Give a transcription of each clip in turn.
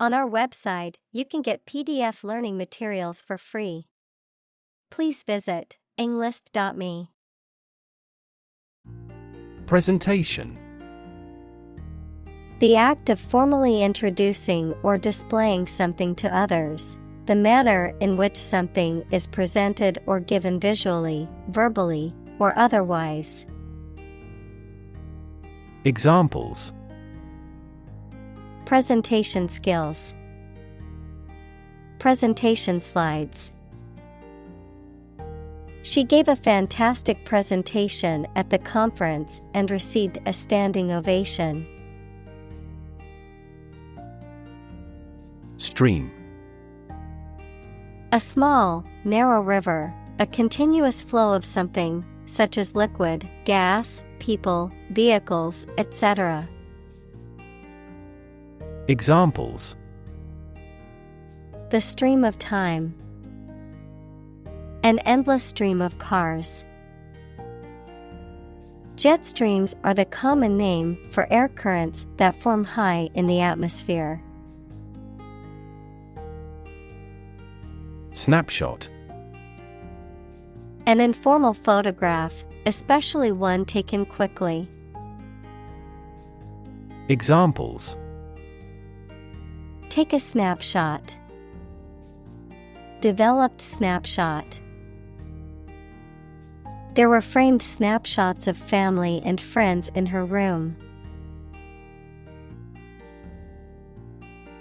On our website, you can get PDF learning materials for free. Please visit englist.me. Presentation. The act of formally introducing or displaying something to others. The manner in which something is presented or given visually, verbally, or otherwise. Examples. Presentation skills. Presentation slides. She gave a fantastic presentation at the conference and received a standing ovation. Stream. A small, narrow river, a continuous flow of something, such as liquid, gas, people, vehicles, etc. Examples. The stream of time. An endless stream of cars. Jet streams are the common name for air currents that form high in the atmosphere. Snapshot. An informal photograph, especially one taken quickly. Examples. Take a snapshot. Developed snapshot. There were framed snapshots of family and friends in her room.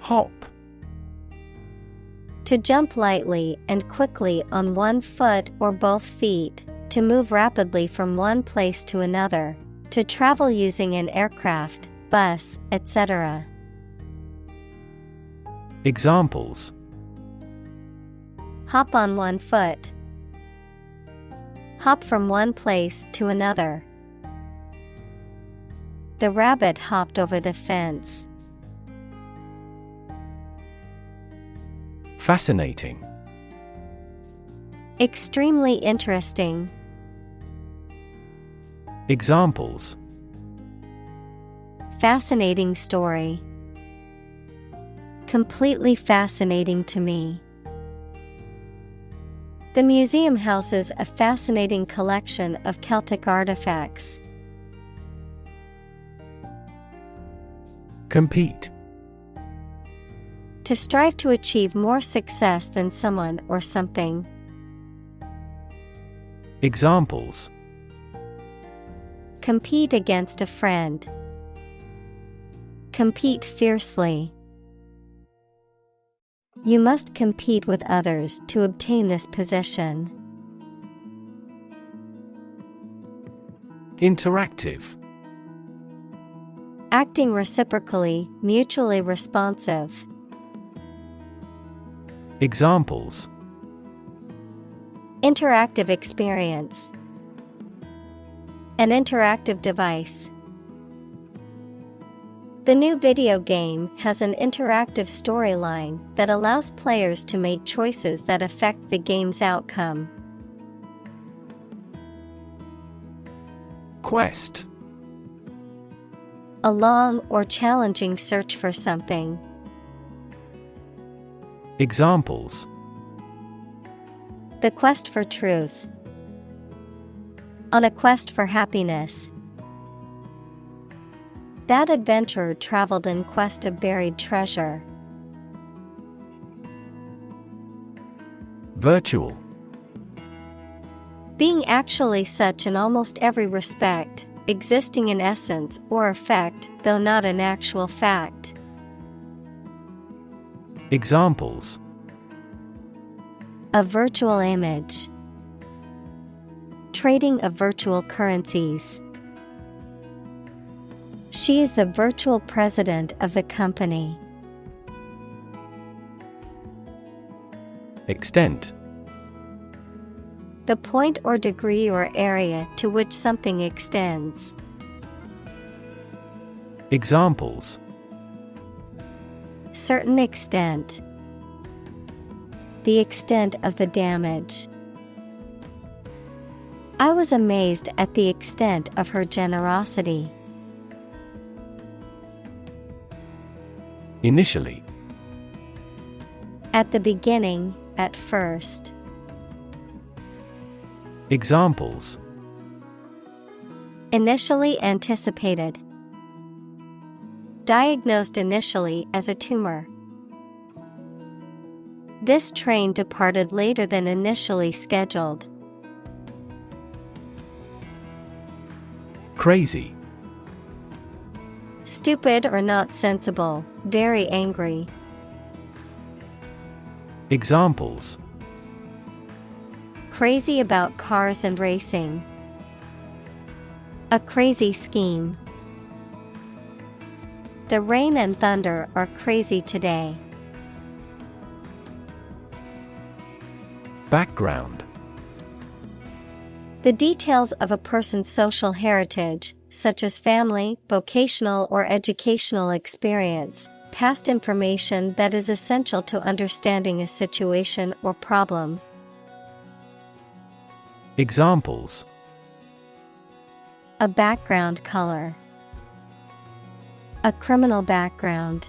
Hop. To jump lightly and quickly on one foot or both feet, to move rapidly from one place to another, to travel using an aircraft, bus, etc. Examples. Hop on one foot. Hop from one place to another. The rabbit hopped over the fence. Fascinating. Extremely interesting. Examples. Fascinating story. Completely fascinating to me. The museum houses a fascinating collection of Celtic artifacts. Compete. To strive to achieve more success than someone or something. Examples. Compete against a friend. Compete fiercely. You must compete with others to obtain this position. Interactive. Acting reciprocally, mutually responsive. Examples. Interactive experience. An interactive device. The new video game has an interactive storyline that allows players to make choices that affect the game's outcome. Quest. A long or challenging search for something. Examples. The quest for truth. On a quest for happiness. That adventurer traveled in quest of buried treasure. Virtual. Being actually such in almost every respect, existing in essence or effect, though not an actual fact. Examples. A virtual image. Trading of virtual currencies. She is the virtual president of the company. Extent. The point or degree or area to which something extends. Examples. Certain extent. The extent of the damage. I was amazed at the extent of her generosity. Initially. At the beginning, at first. Examples: Initially anticipated. Diagnosed initially as a tumor. This train departed later than initially scheduled. Crazy. Stupid or not sensible, very angry. Examples: Crazy about cars and racing. A crazy scheme. The rain and thunder are crazy today. Background: The details of a person's social heritage, such as family, vocational or educational experience, past information that is essential to understanding a situation or problem. Examples: A background color. A criminal background.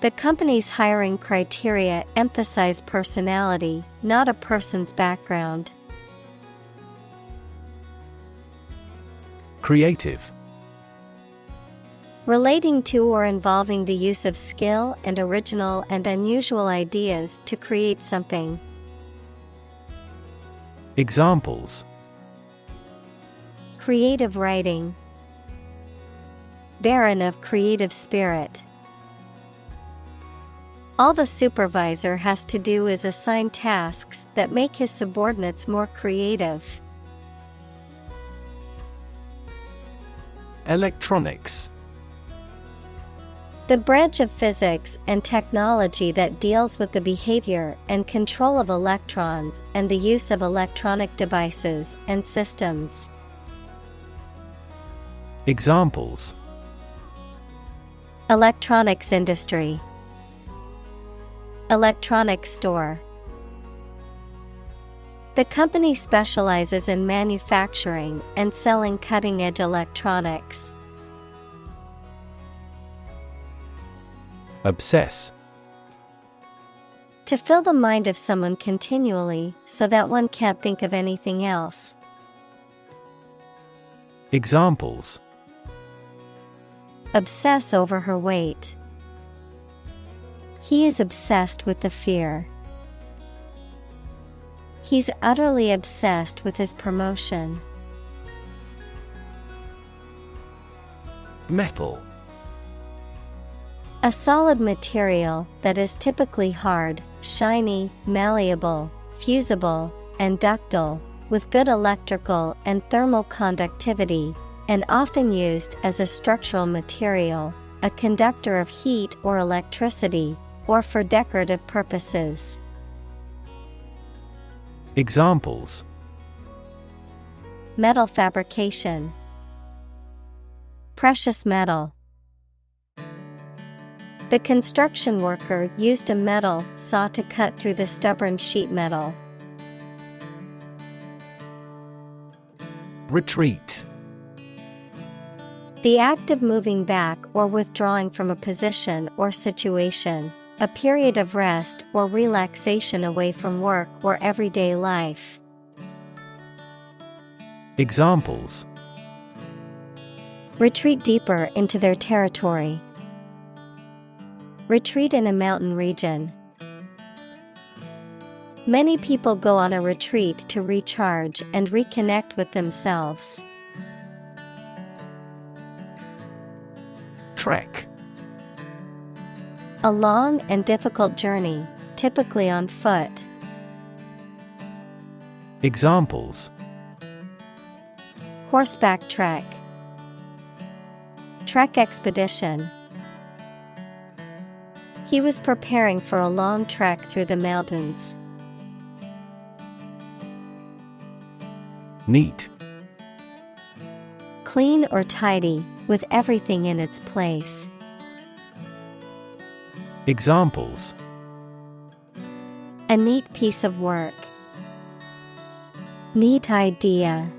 The company's hiring criteria emphasize personality, not a person's background. Creative. Relating to or involving the use of skill and original and unusual ideas to create something. Examples: Creative writing. Barren of creative spirit. All the supervisor has to do is assign tasks that make his subordinates more creative. Electronics. The branch of physics and technology that deals with the behavior and control of electrons and the use of electronic devices and systems. Examples: Electronics industry. Electronics store. The company specializes in manufacturing and selling cutting-edge electronics. Obsess. To fill the mind of someone continually so that one can't think of anything else. Examples: Obsess over her weight. He is obsessed with the fear. He's utterly obsessed with his promotion. Metal. A solid material that is typically hard, shiny, malleable, fusible, and ductile, with good electrical and thermal conductivity, and often used as a structural material, a conductor of heat or electricity, or for decorative purposes. Examples: Metal fabrication. Precious metal. The construction worker used a metal saw to cut through the stubborn sheet metal. Retreat. The act of moving back or withdrawing from a position or situation, a period of rest or relaxation away from work or everyday life. Examples: Retreat deeper into their territory. Retreat in a mountain region. Many people go on a retreat to recharge and reconnect with themselves. Trek. A long and difficult journey, typically on foot. Examples: Horseback trek. Trek expedition. He was preparing for a long trek through the mountains. Neat. Clean or tidy, with everything in its place. Examples: A neat piece of work. Neat idea.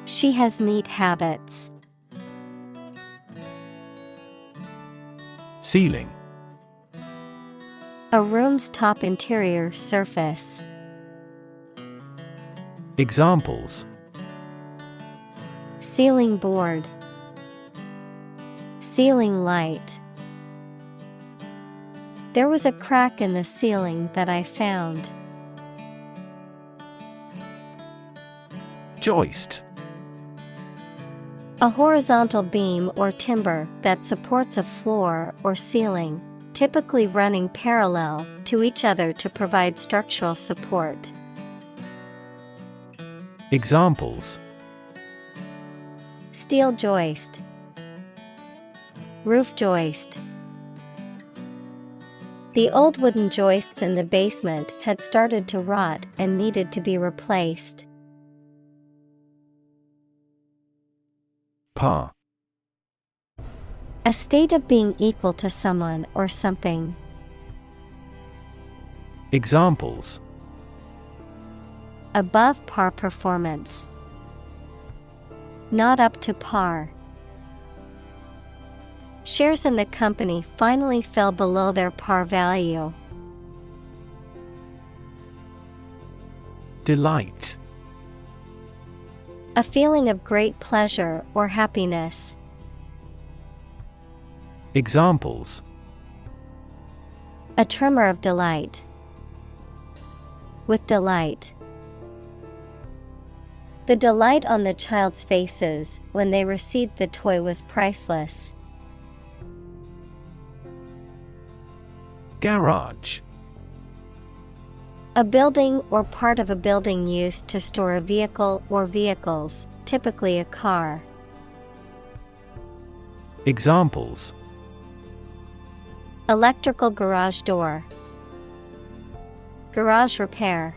She has neat habits. Ceiling. A room's top interior surface. Examples: Ceiling board. Ceiling light. There was a crack in the ceiling that I found. Joist. A horizontal beam or timber that supports a floor or ceiling, typically running parallel to each other to provide structural support. Examples: Steel joist. Roof joist. The old wooden joists in the basement had started to rot and needed to be replaced. Par. A state of being equal to someone or something. Examples: Above par performance. Not up to par. Shares in the company finally fell below their par value. Delight. A feeling of great pleasure or happiness. Examples: A tremor of delight. With delight. The delight on the child's faces when they received the toy was priceless. Garage. A building or part of a building used to store a vehicle or vehicles, typically a car. Examples: Electrical garage door. Garage repair.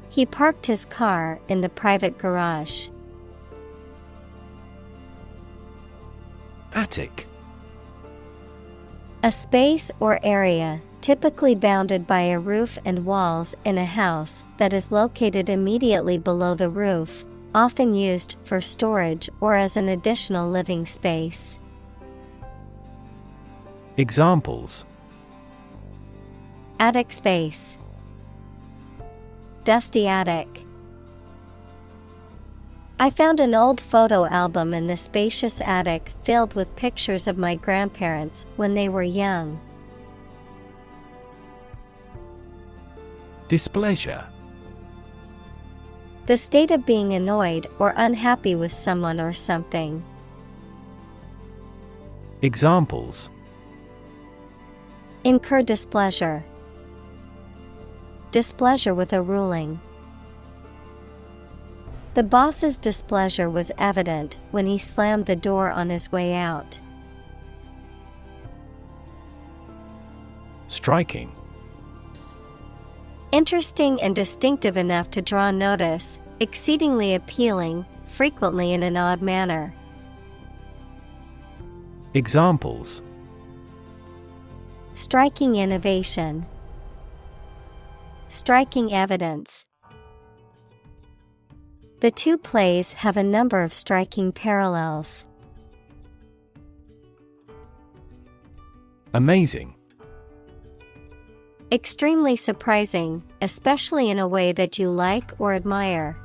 He parked his car in the private garage. Attic. A space or area typically bounded by a roof and walls in a house that is located immediately below the roof, often used for storage or as an additional living space. Examples: Attic space. Dusty attic. I found an old photo album in the spacious attic filled with pictures of my grandparents when they were young. Displeasure. The state of being annoyed or unhappy with someone or something. Examples: Incur displeasure. Displeasure with a ruling. The boss's displeasure was evident when he slammed the door on his way out. Striking. Interesting and distinctive enough to draw notice, exceedingly appealing, frequently in an odd manner. Examples: Striking innovation. Striking evidence. The two plays have a number of striking parallels. Amazing. Extremely surprising, especially in a way that you like or admire.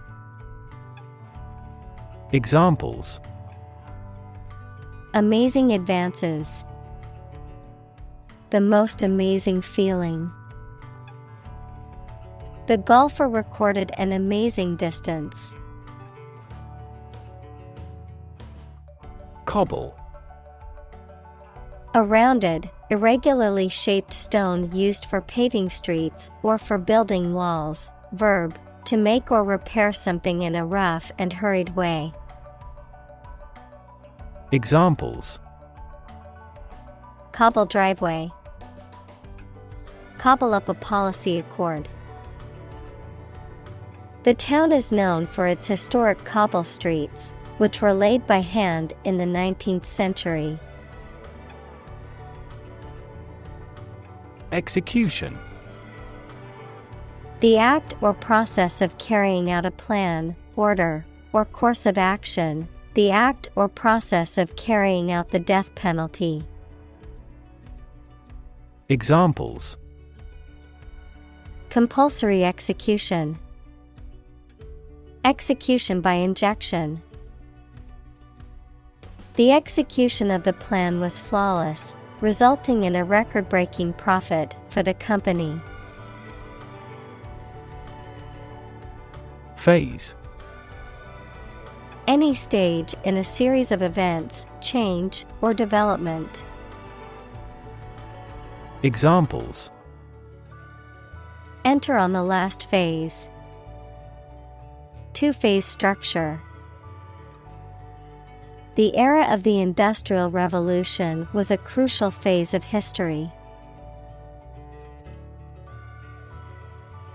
Examples: Amazing advances. The most amazing feeling. The golfer recorded an amazing distance. Cobble. A rounded, irregularly shaped stone used for paving streets or for building walls. Verb, to make or repair something in a rough and hurried way. Examples: Cobble driveway. Cobble up a policy accord. The town is known for its historic cobble streets, which were laid by hand in the 19th century. Execution. The act or process of carrying out a plan, order, or course of action, The act or process of carrying out the death penalty. Examples: Compulsory execution. Execution by injection. The execution of the plan was flawless, resulting in a record-breaking profit for the company. Phase. Any stage in a series of events, change, or development. Examples: Enter on the last phase. Two-phase structure. The era of the Industrial Revolution was a crucial phase of history.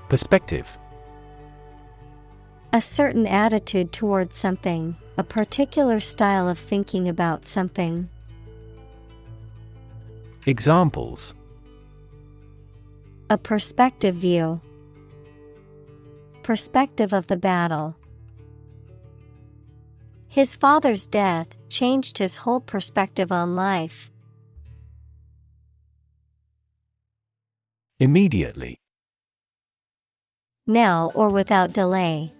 Perspective. A certain attitude towards something, a particular style of thinking about something. Examples: A perspective view. Perspective of the battle. His father's death changed his whole perspective on life. Immediately. Now or without delay.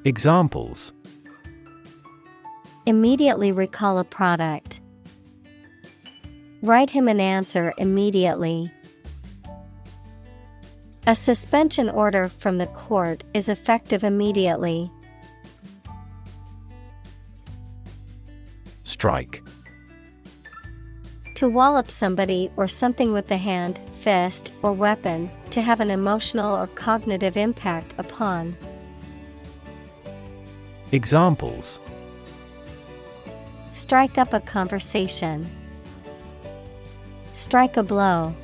Examples: Immediately recall a product. Write him an answer immediately. A suspension order from the court is effective immediately. Strike. To wallop somebody or something with the hand, fist, or weapon, to have an emotional or cognitive impact upon. Examples: Strike up a conversation. Strike a blow.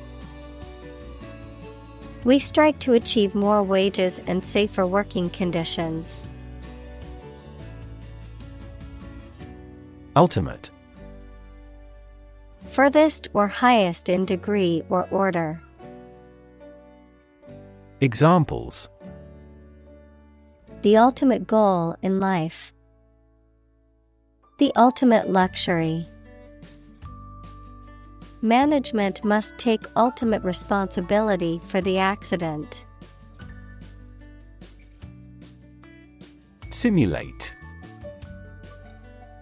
We strike to achieve more wages and safer working conditions. Ultimate. Furthest or highest in degree or order. Examples: The ultimate goal in life. The ultimate luxury. Management must take ultimate responsibility for the accident. Simulate.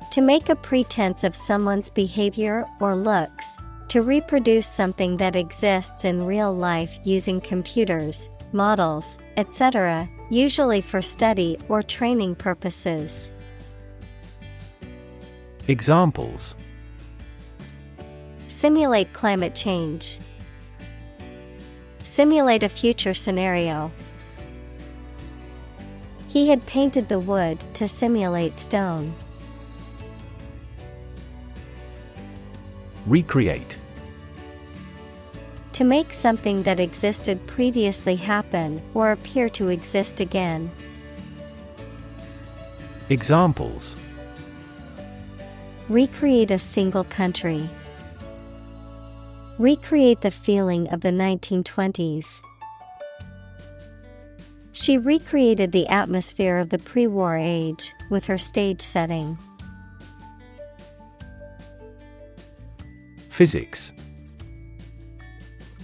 To make a pretense of someone's behavior or looks, to reproduce something that exists in real life using computers, models, etc., usually for study or training purposes. Examples: Simulate climate change. Simulate a future scenario. He had painted the wood to simulate stone. Recreate. To make something that existed previously happen or appear to exist again. Examples: Recreate a single country. Recreate the feeling of the 1920s. She recreated the atmosphere of the pre-war age with her stage setting. Physics.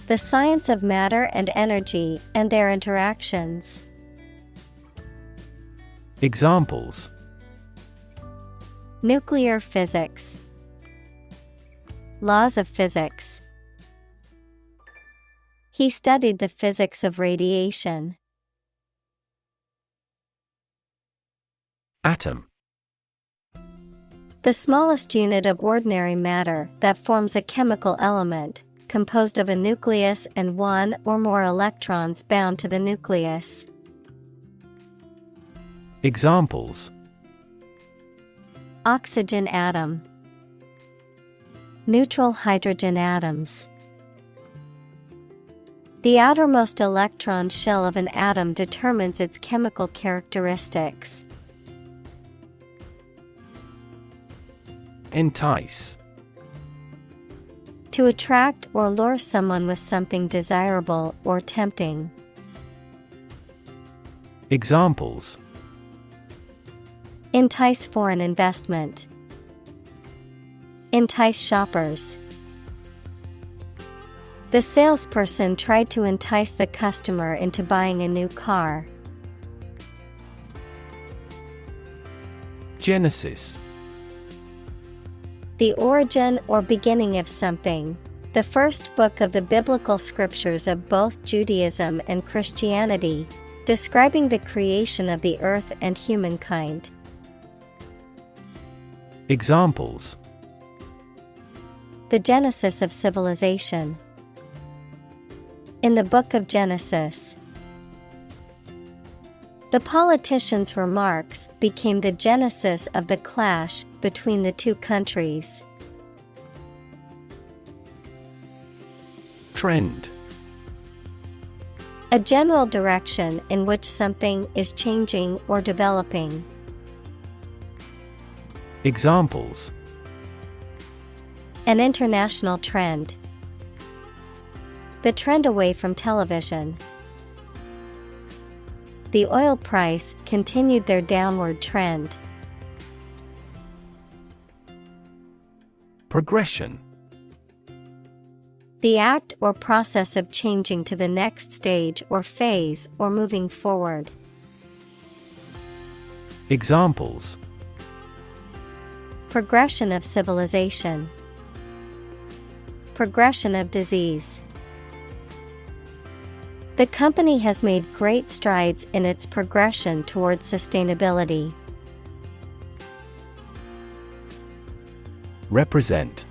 The science of matter and energy and their interactions. Examples: Nuclear physics. Laws of physics. He studied the physics of radiation. Atom. The smallest unit of ordinary matter that forms a chemical element, composed of a nucleus and one or more electrons bound to the nucleus. Examples: Oxygen atom. Neutral hydrogen atoms. The outermost electron shell of an atom determines its chemical characteristics. Entice. To attract or lure someone with something desirable or tempting. Examples: Entice foreign investment. Entice shoppers. The salesperson tried to entice the customer into buying a new car. Genesis. The origin or beginning of something. The first book of the biblical scriptures of both Judaism and Christianity, describing the creation of the earth and humankind. Examples: The genesis of civilization. In the book of Genesis. The politicians' remarks became the genesis of the clash between the two countries. Trend. A general direction in which something is changing or developing. Examples: An international trend. The trend away from television. The oil price continued their downward trend. Progression. The act or process of changing to the next stage or phase or moving forward. Examples: Progression of civilization. Progression of disease. The company has made great strides in its progression towards sustainability. Represent.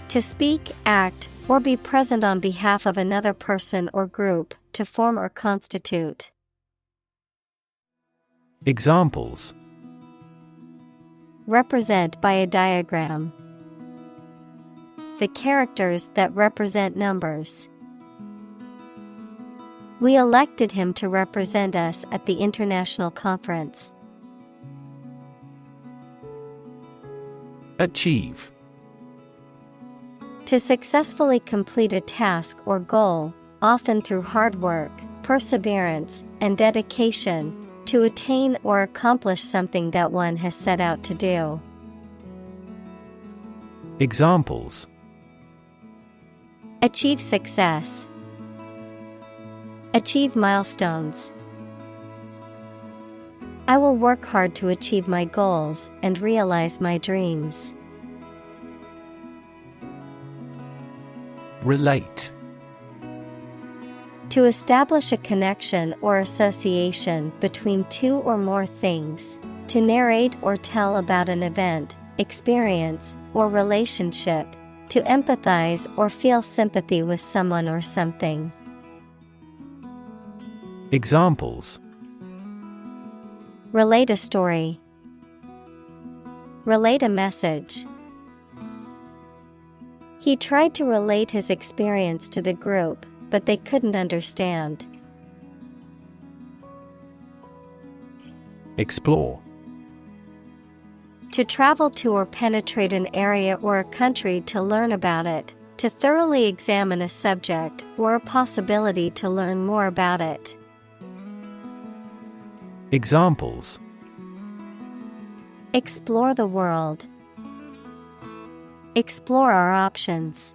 To speak, act, or be present on behalf of another person or group, to form or constitute. Examples: Represent by a diagram. The characters that represent numbers. We elected him to represent us at the international conference. Achieve. To successfully complete a task or goal, often through hard work, perseverance, and dedication, to attain or accomplish something that one has set out to do. Examples: Achieve success. Achieve milestones. I will work hard to achieve my goals and realize my dreams. Relate. To establish a connection or association between two or more things. To narrate or tell about an event, experience, or relationship. To empathize or feel sympathy with someone or something. Examples: Relate a story. Relate a message. He tried to relate his experience to the group, but they couldn't understand. Explore. To travel to or penetrate an area or a country to learn about it, to thoroughly examine a subject or a possibility to learn more about it. Examples: Explore the world. Explore our options.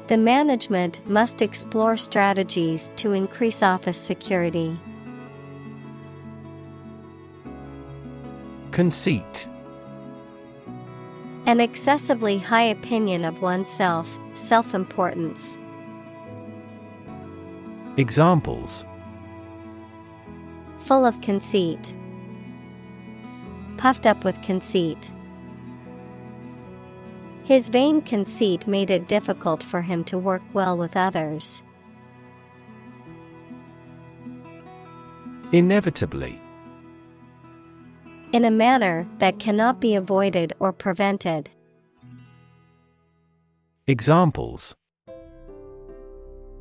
The management must explore strategies to increase office security. Conceit. An excessively high opinion of oneself, self-importance. Examples: Full of conceit. Puffed up with conceit. His vain conceit made it difficult for him to work well with others. Inevitably. In a manner that cannot be avoided or prevented. Examples: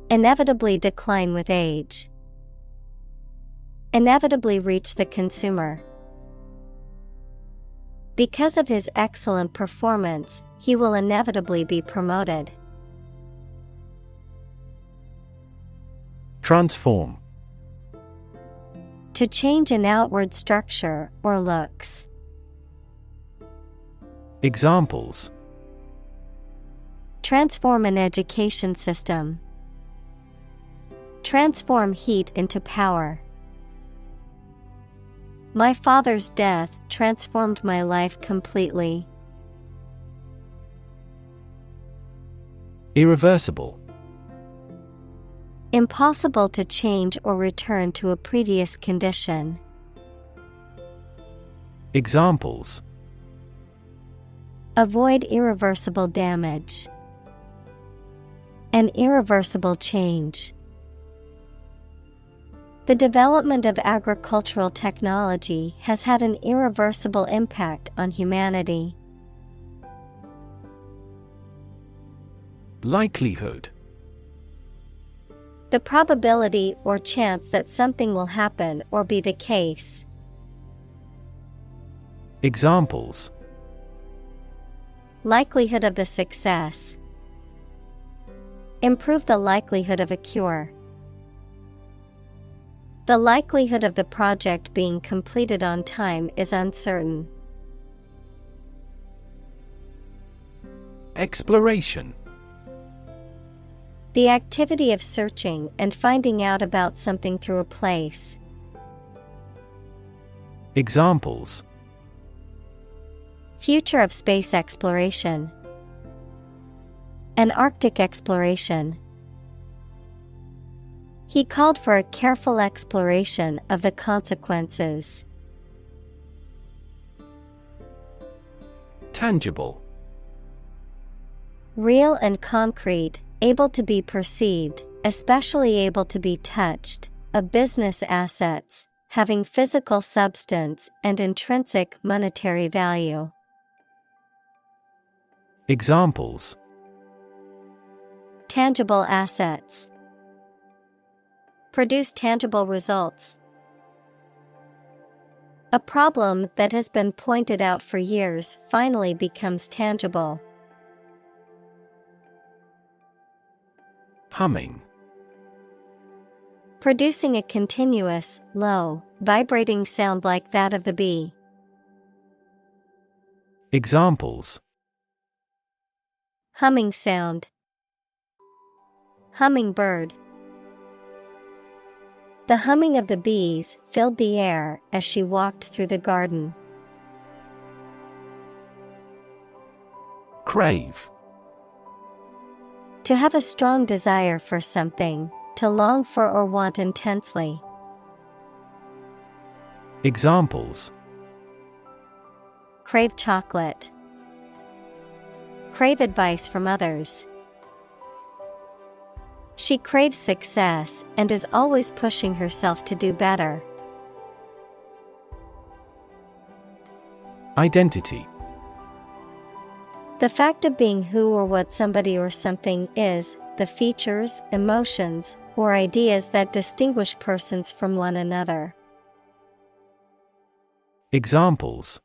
Inevitably decline with age. Inevitably reach the consumer. Because of his excellent performance, he will inevitably be promoted. Transform. To change an outward structure or looks. Examples: Transform an education system. Transform heat into power. My father's death transformed my life completely. Irreversible. Impossible to change or return to a previous condition. Examples: Avoid irreversible damage. An irreversible change. The development of agricultural technology has had an irreversible impact on humanity. Likelihood. The probability or chance that something will happen or be the case. Examples: Likelihood of the success. Improve the likelihood of a cure. The likelihood of the project being completed on time is uncertain. Exploration. The activity of searching and finding out about something through a place. Examples: Future of space exploration. An Arctic exploration. He called for a careful exploration of the consequences. Tangible. Real and concrete, able to be perceived, especially able to be touched, of business assets, having physical substance and intrinsic monetary value. Examples: Tangible assets. Produce tangible results. A problem that has been pointed out for years finally becomes tangible. Humming. Producing a continuous, low, vibrating sound like that of the bee. Examples: Humming sound. Hummingbird. The humming of the bees filled the air as she walked through the garden. Crave. To have a strong desire for something, to long for or want intensely. Examples: Crave chocolate. Crave advice from others. She craves success and is always pushing herself to do better. Identity. The fact of being who or what somebody or something is, the features, emotions, or ideas that distinguish persons from one another. Examples: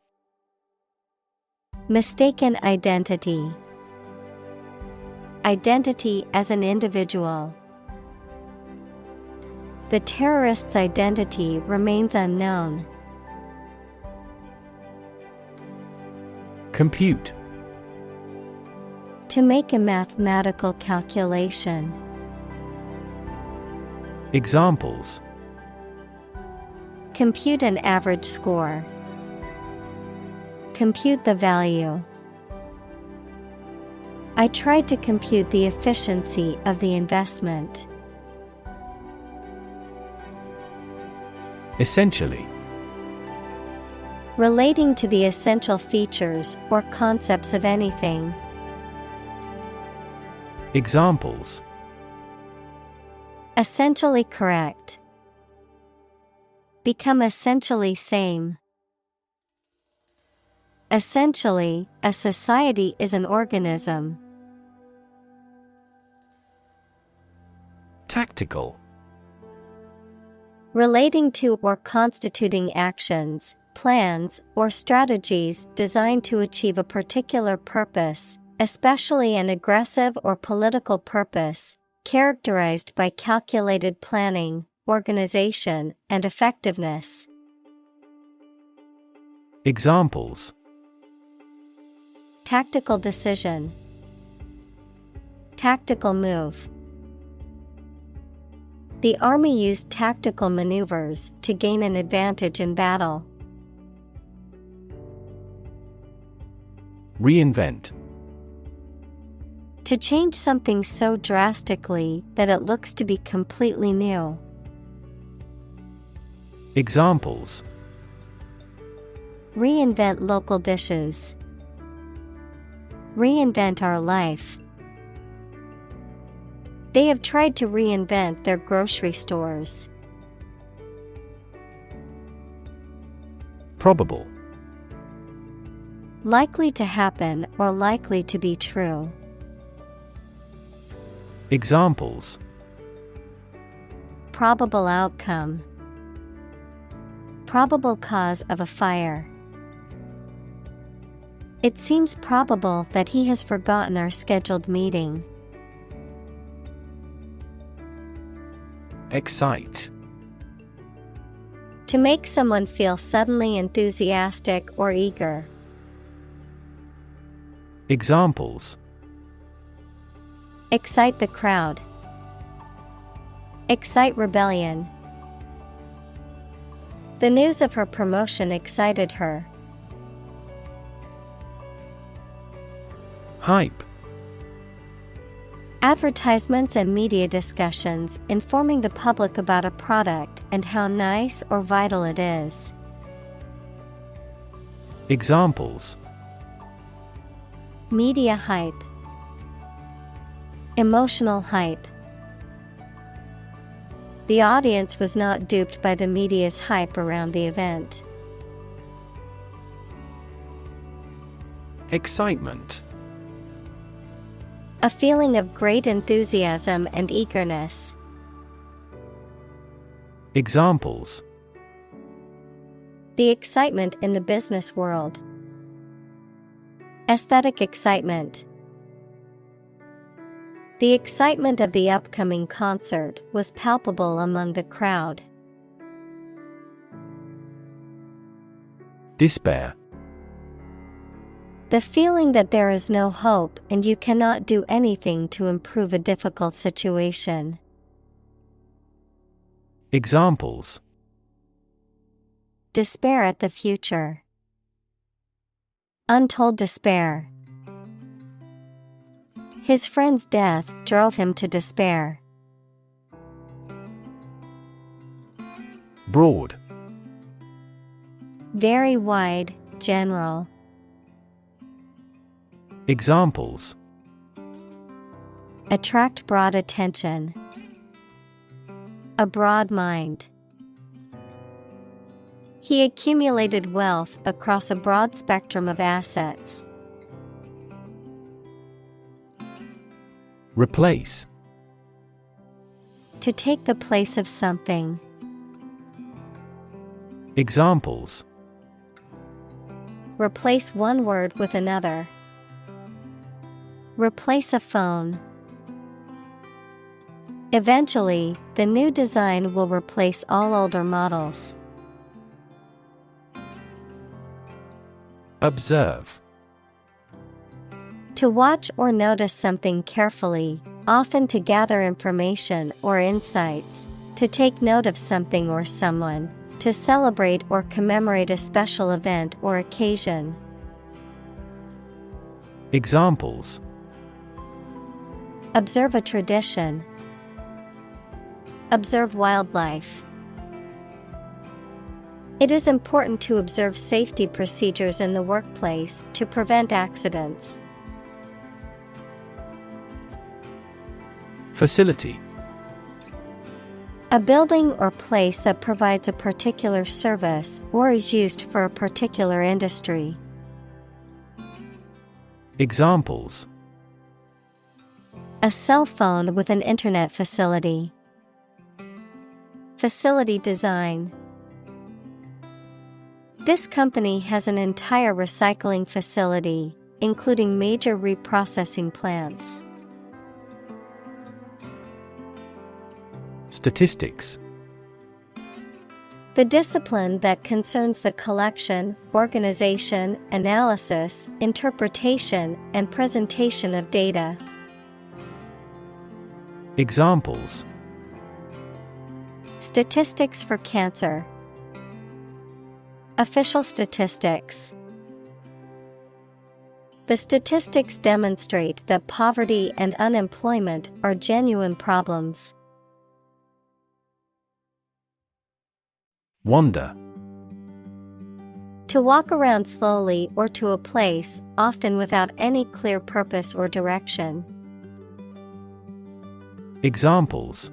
Mistaken identity. Identity as an individual. The terrorist's identity remains unknown. Compute. To make a mathematical calculation. Examples: Compute an average score. Compute the value. I tried to compute the efficiency of the investment. Essentially. Relating to the essential features or concepts of anything. Examples: Essentially correct. Become essentially same. Essentially, a society is an organism. Tactical. Relating to or constituting actions, plans, or strategies designed to achieve a particular purpose, especially an aggressive or political purpose, characterized by calculated planning, organization, and effectiveness. Examples: Tactical decision. Tactical move. The army used tactical maneuvers to gain an advantage in battle. Reinvent. To change something so drastically that it looks to be completely new. Examples: Reinvent local dishes. Reinvent our life. They have tried to reinvent their grocery stores. Probable. Likely to happen or likely to be true. Examples: Probable outcome. Probable cause of a fire. It seems probable that he has forgotten our scheduled meeting. Excite. To make someone feel suddenly enthusiastic or eager. Examples: Excite the crowd. Excite rebellion. The news of her promotion excited her. Hype. Advertisements and media discussions informing the public about a product and how nice or vital it is. Examples: Media hype. Emotional hype. The audience was not duped by the media's hype around the event. Excitement. A feeling of great enthusiasm and eagerness. Examples: The excitement in the business world. Aesthetic excitement. The excitement of the upcoming concert was palpable among the crowd. Despair. The feeling that there is no hope and you cannot do anything to improve a difficult situation. Examples: Despair at the future. Untold despair. His friend's death drove him to despair. Broad. Very wide, general. Examples: Attract broad attention. A broad mind. He accumulated wealth across a broad spectrum of assets. Replace. To take the place of something. Examples: Replace one word with another. Replace a phone. Eventually, the new design will replace all older models. Observe. To watch or notice something carefully, often to gather information or insights, to take note of something or someone, to celebrate or commemorate a special event or occasion. Examples: Observe a tradition. Observe wildlife. It is important to observe safety procedures in the workplace to prevent accidents. Facility. A building or place that provides a particular service or is used for a particular industry. Examples: A cell phone with an internet facility. Facility design. This company has an entire recycling facility, including major reprocessing plants. Statistics. The discipline that concerns the collection, organization, analysis, interpretation, and presentation of data. Examples: Statistics for cancer. Official statistics. The statistics demonstrate that poverty and unemployment are genuine problems. Wander. To walk around slowly or to a place, often without any clear purpose or direction. Examples: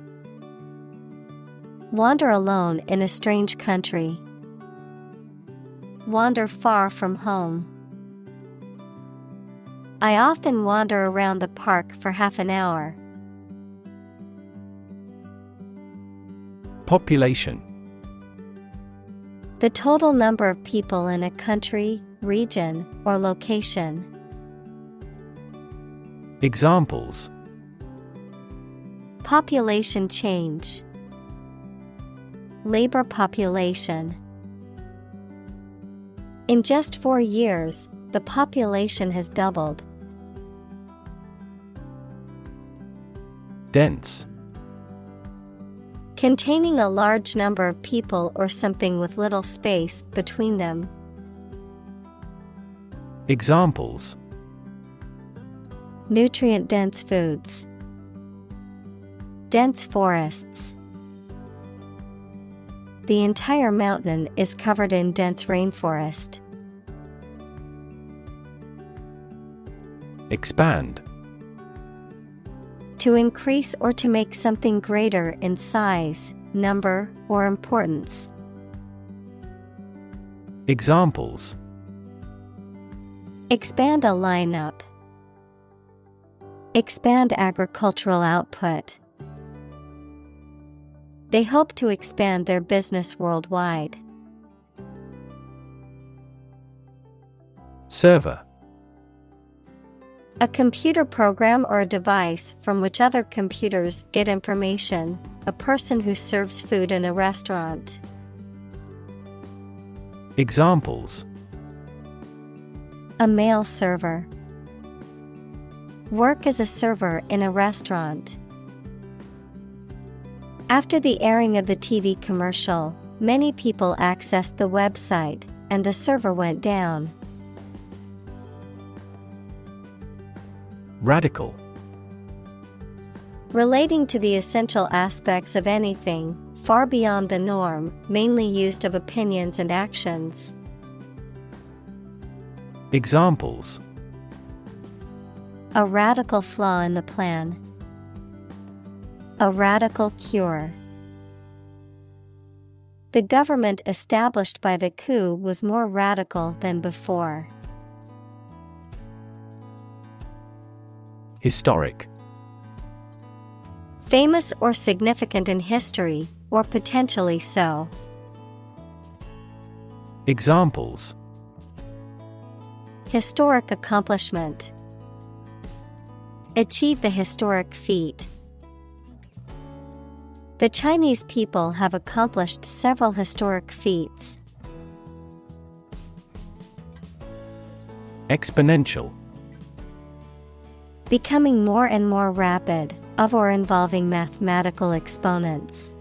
Wander alone in a strange country. Wander far from home. I often wander around the park for half an hour. Population. The total number of people in a country, region, or location. Examples: Population change. Labor population. In just 4 years, the population has doubled. Dense. Containing a large number of people or something with little space between them. Examples: Nutrient-dense foods. Dense forests. The entire mountain is covered in dense rainforest. Expand. To increase or to make something greater in size, number, or importance. Examples: Expand a lineup. Expand agricultural output. They hope to expand their business worldwide. Server. A computer program or a device from which other computers get information. A person who serves food in a restaurant. Examples: A mail server. Work as a server in a restaurant. After the airing of the TV commercial, many people accessed the website, and the server went down. Radical. Relating to the essential aspects of anything, far beyond the norm, mainly used of opinions and actions. Examples: A radical flaw in the plan. A radical cure. The government established by the coup was more radical than before. Historic. Famous or significant in history, or potentially so. Examples: Historic accomplishment. Achieve the historic feat. The Chinese people have accomplished several historic feats. Exponential. Becoming more and more rapid, of or involving mathematical exponents.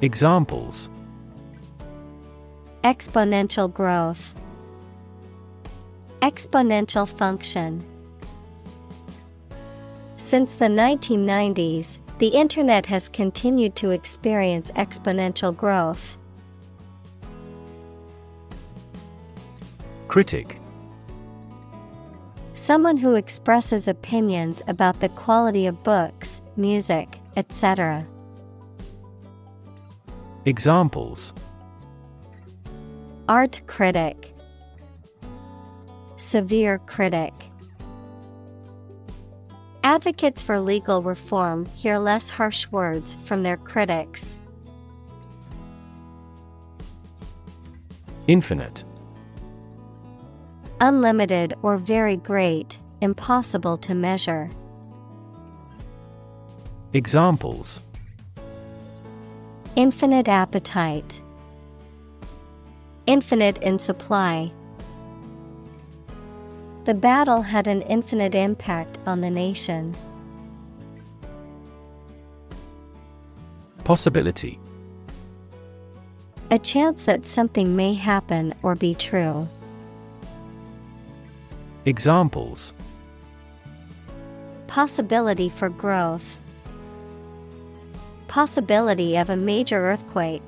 Examples: Exponential growth. Exponential function. Since the 1990s, the Internet has continued to experience exponential growth. Critic. Someone who expresses opinions about the quality of books, music, etc. Examples: Art critic. Severe critic. Advocates for legal reform hear less harsh words from their critics. Infinite. Unlimited or very great, impossible to measure. Examples: Infinite appetite. Infinite in supply. The battle had an infinite impact on the nation. Possibility. A chance that something may happen or be true. Examples. Possibility for growth. Possibility of a major earthquake.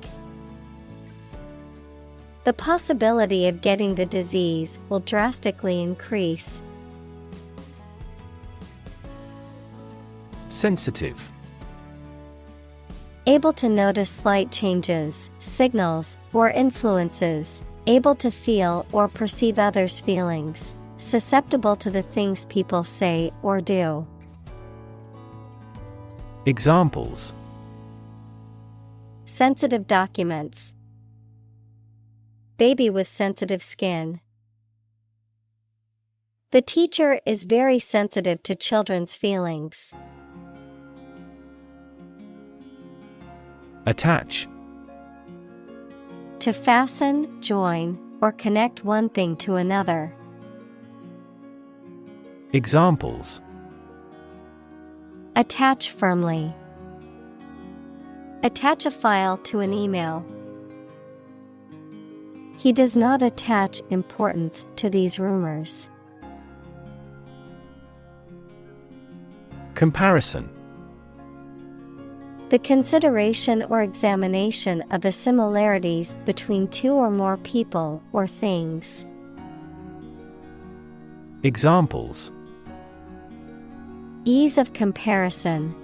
The possibility of getting the disease will drastically increase. Sensitive. Able to notice slight changes, signals, or influences. Able to feel or perceive others' feelings. Susceptible to the things people say or do. Examples. Sensitive documents. Baby with sensitive skin. The teacher is very sensitive to children's feelings. Attach. To fasten, join, or connect one thing to another. Examples. Attach firmly. Attach a file to an email. He does not attach importance to these rumors. Comparison. The consideration or examination of the similarities between two or more people or things. Examples. Ease of comparison.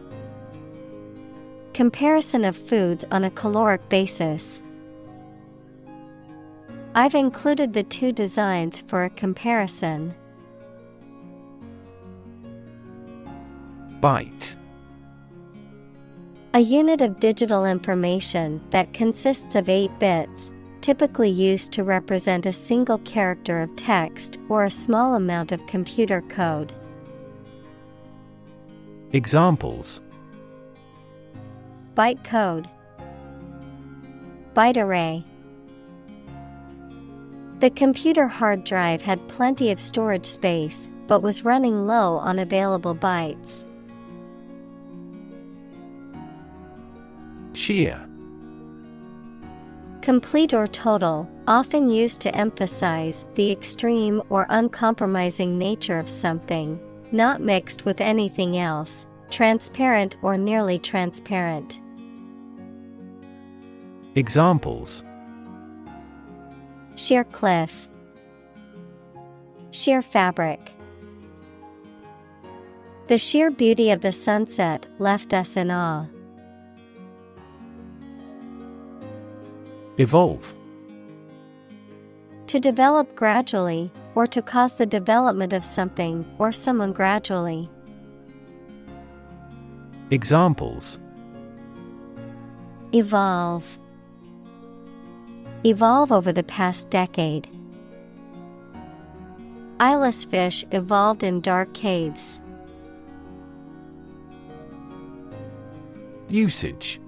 Comparison of foods on a caloric basis. I've included the two designs for a comparison. Byte. A unit of digital information that consists of 8 bits, typically used to represent a single character of text or a small amount of computer code. Examples. Byte code. Byte array. The computer hard drive had plenty of storage space, but was running low on available bytes. Sheer. Complete or total, often used to emphasize the extreme or uncompromising nature of something, not mixed with anything else, transparent or nearly transparent. Examples. Sheer cliff. Sheer fabric. The sheer beauty of the sunset left us in awe. Evolve. To develop gradually, or to cause the development of something or someone gradually. Examples. Evolve. Evolve over the past decade. Eyeless fish evolved in dark caves. Usage.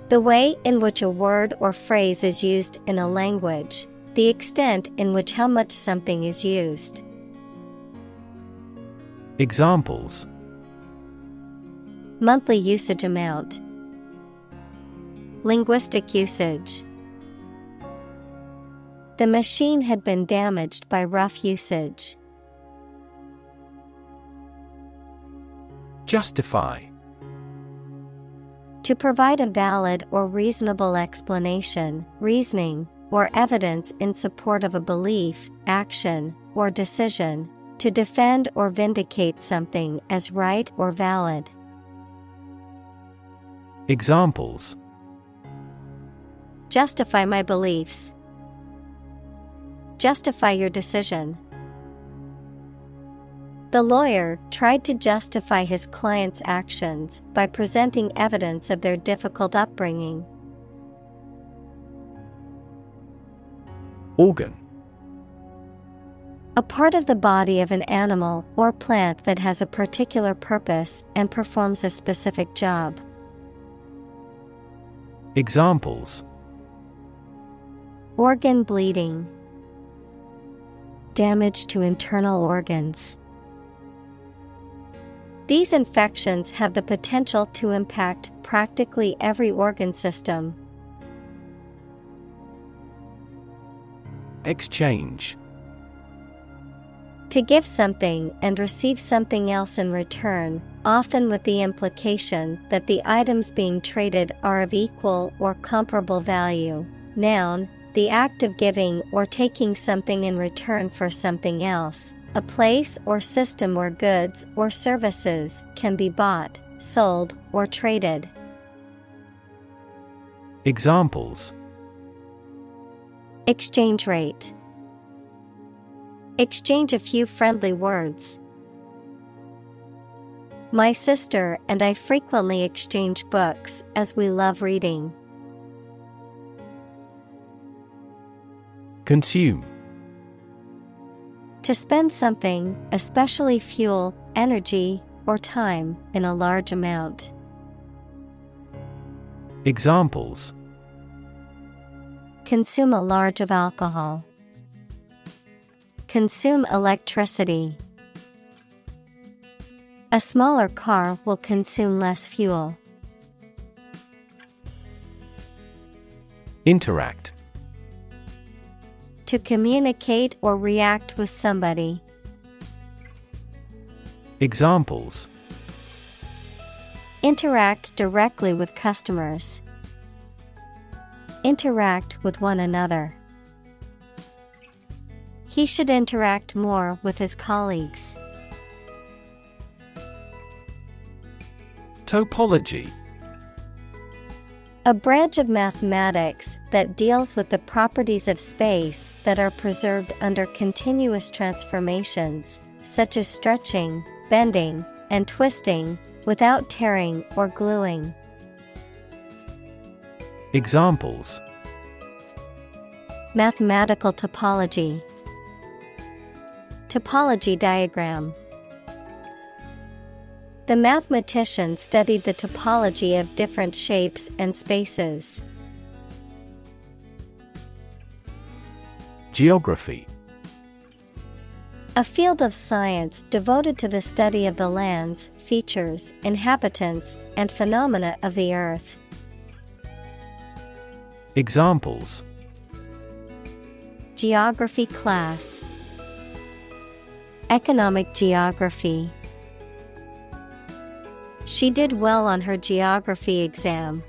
The way in which a word or phrase is used in a language, the extent in which how much something is used. Examples. Monthly usage amount. Linguistic usage. The machine had been damaged by rough usage. Justify. To provide a valid or reasonable explanation, reasoning, or evidence in support of a belief, action, or decision, to defend or vindicate something as right or valid. Examples. Justify my beliefs. Justify your decision. The lawyer tried to justify his client's actions by presenting evidence of their difficult upbringing. Organ. A part of the body of an animal or plant that has a particular purpose and performs a specific job. Examples: organ bleeding, damage to internal organs. These infections have the potential to impact practically every organ system. Exchange. To give something and receive something else in return, often with the implication that the items being traded are of equal or comparable value. Noun, the act of giving or taking something in return for something else, a place or system where goods or services can be bought, sold, or traded. Examples: exchange rate. Exchange a few friendly words. My sister and I frequently exchange books as we love reading. Consume. To spend something, especially fuel, energy, or time, in a large amount. Examples: consume a large of alcohol. Consume electricity. A smaller car will consume less fuel. Interact. To communicate or react with somebody. Examples: interact directly with customers. Interact with one another. He should interact more with his colleagues. Topology. A branch of mathematics that deals with the properties of space that are preserved under continuous transformations, such as stretching, bending, and twisting, without tearing or gluing. Examples: mathematical topology. Topology diagram. The mathematician studied the topology of different shapes and spaces. Geography. A field of science devoted to the study of the lands, features, inhabitants, and phenomena of the earth. Examples: geography class. Economic geography. She did well on her geography exam.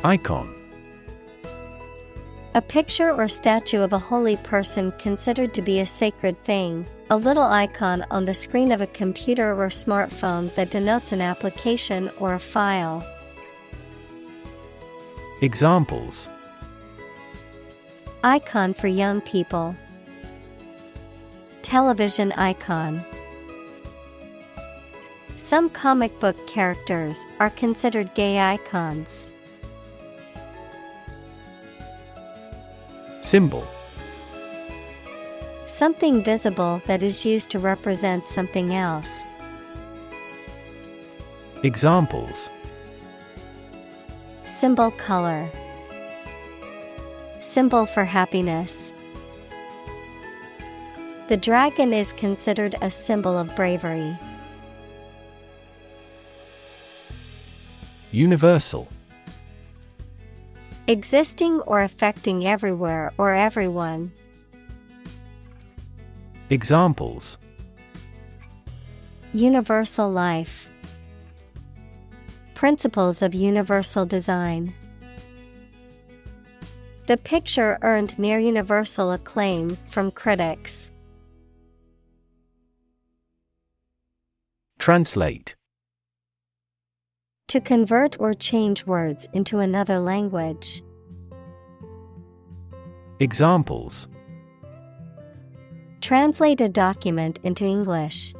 Icon. A picture or statue of a holy person considered to be a sacred thing, a little icon on the screen of a computer or smartphone that denotes an application or a file. Examples: icon for young people. Television icon. Some comic book characters are considered gay icons. Symbol. Something visible that is used to represent something else. Examples: symbol color. Symbol for happiness. The dragon is considered a symbol of bravery. Universal. Existing or affecting everywhere or everyone. Examples: universal life. Principles of universal design. The picture earned near universal acclaim from critics. Translate. To convert or change words into another language. Examples: translate a document into English.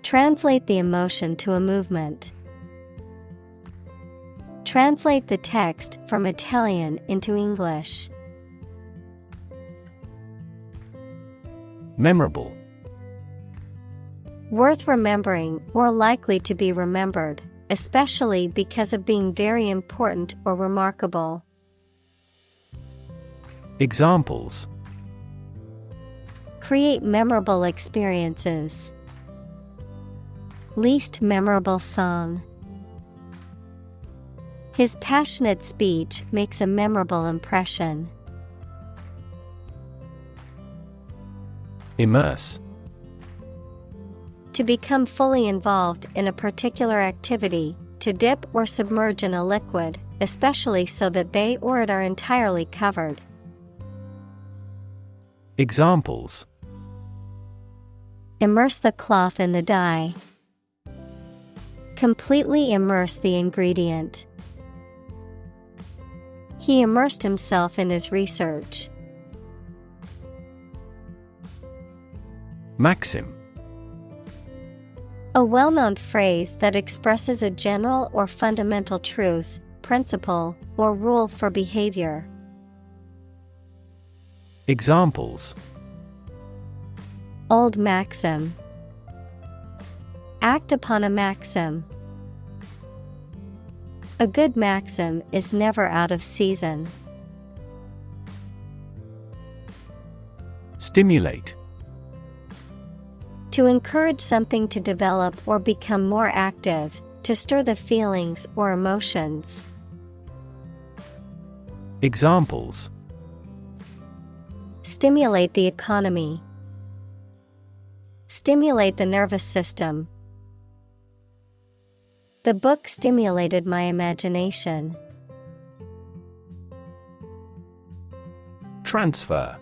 Translate the emotion to a movement. Translate the text from Italian into English. Memorable. Worth remembering or likely to be remembered, especially because of being very important or remarkable. Examples: Create memorable experiences. Least memorable song. His passionate speech makes a memorable impression. Immerse. To become fully involved in a particular activity, to dip or submerge in a liquid, especially so that they or it are entirely covered. Examples: Immerse the cloth in the dye. Completely immerse the ingredient. He immersed himself in his research. Maxim. A well-known phrase that expresses a general or fundamental truth, principle, or rule for behavior. Examples: Old maxim. Act upon a maxim. A good maxim is never out of season. Stimulate. To encourage something to develop or become more active, to stir the feelings or emotions. Examples: Stimulate the economy. Stimulate the nervous system. The book stimulated my imagination. Transfer.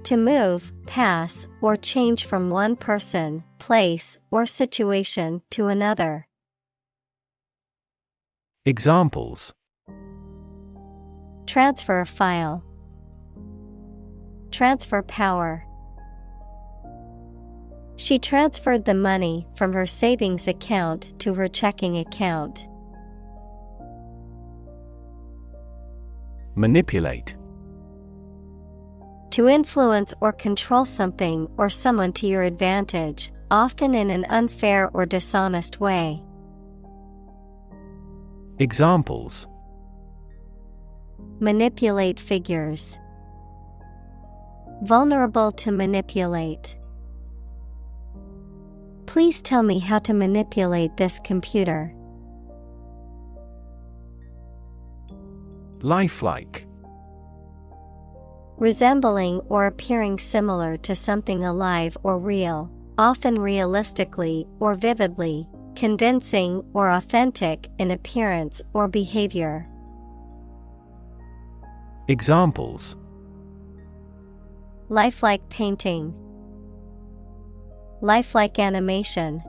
To move, pass, or change from one person, place, or situation to another. Examples: Transfer a file. Transfer power. She transferred the money from her savings account to her checking account. Manipulate. To influence or control something or someone to your advantage, often in an unfair or dishonest way. Examples: Manipulate figures. Vulnerable to manipulate. Please tell me how to manipulate this computer. Lifelike. Resembling or appearing similar to something alive or real, often realistically or vividly, convincing or authentic in appearance or behavior. Examples: Lifelike painting. Lifelike animation.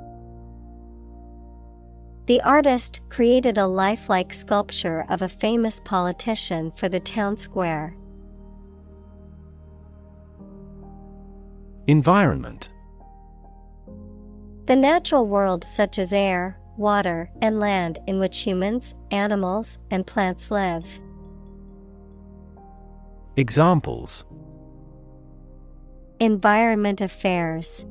The artist created a lifelike sculpture of a famous politician for the town square. Environment. The natural world such as air, water, and land in which humans, animals, and plants live. Examples: Environment affairs.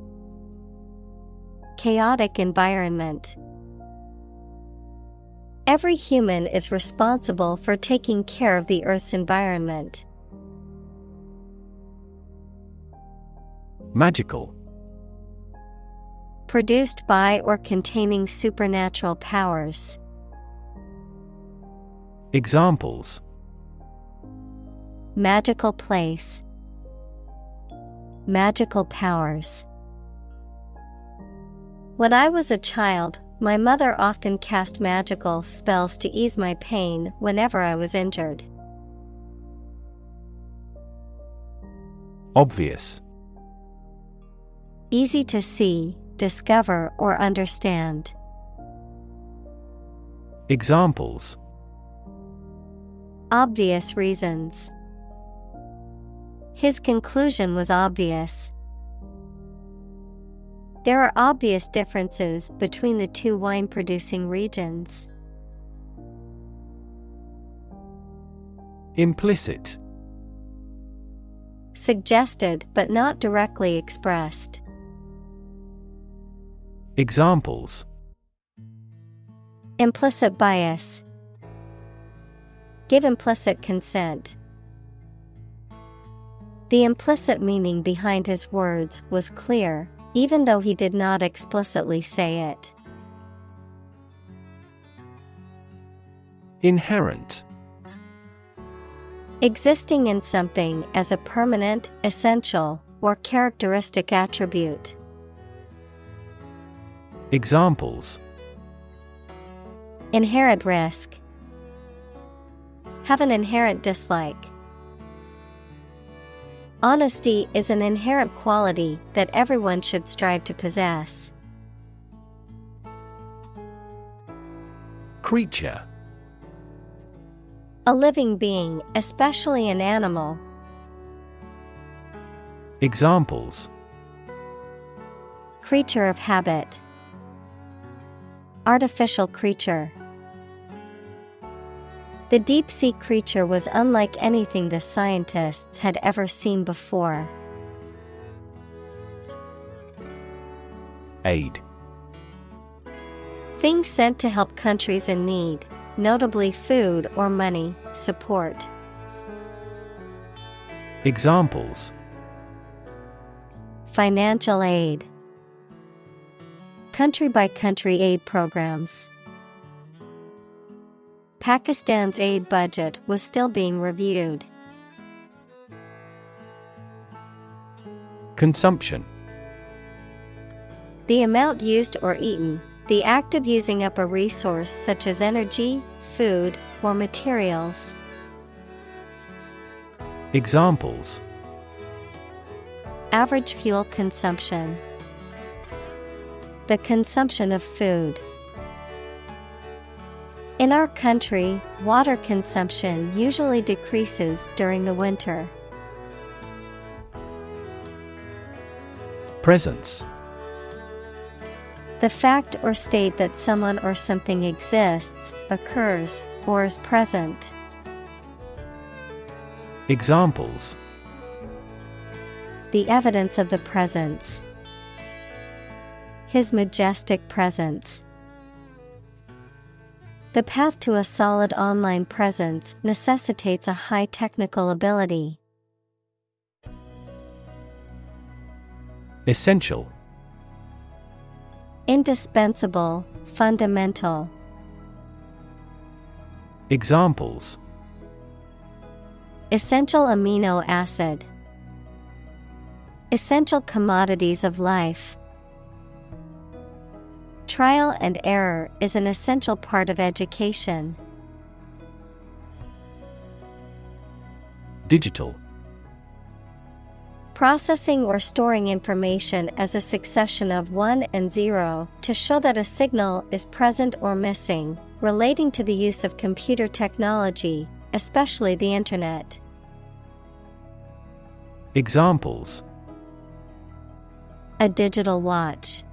Chaotic environment. Every human is responsible for taking care of the Earth's environment. Magical. Produced by or containing supernatural powers. Examples: Magical place. Magical powers. When I was a child, my mother often cast magical spells to ease my pain whenever I was injured. Obvious. Easy to see, discover, or understand. Examples: Obvious reasons. His conclusion was obvious. There are obvious differences between the two wine-producing regions. Implicit. Suggested but not directly expressed. Examples: implicit bias, give implicit consent. The implicit meaning behind his words was clear, even though he did not explicitly say it. Inherent. Existing in something as a permanent, essential, or characteristic attribute. Examples: inherent risk, have an inherent dislike. Honesty is an inherent quality that everyone should strive to possess. Creature. A living being, especially an animal. Examples: creature of habit, artificial creature. The deep-sea creature was unlike anything the scientists had ever seen before. Aid. Things sent to help countries in need, notably food or money, support. Examples: financial aid, country-by-country aid programs. Pakistan's aid budget was still being reviewed. Consumption. The amount used or eaten, the act of using up a resource such as energy, food, or materials. Examples: average fuel consumption, the consumption of food. In our country, water consumption usually decreases during the winter. Presence. The fact or state that someone or something exists, occurs, or is present. Examples: the evidence of the presence, his majestic presence. The path to a solid online presence necessitates a high technical ability. Essential. Indispensable, fundamental. Examples: essential amino acid, essential commodities of life. Trial and error is an essential part of education. Digital. Processing or storing information as a succession of 1 and 0 to show that a signal is present or missing, relating to the use of computer technology, especially the Internet. Examples: a digital watch,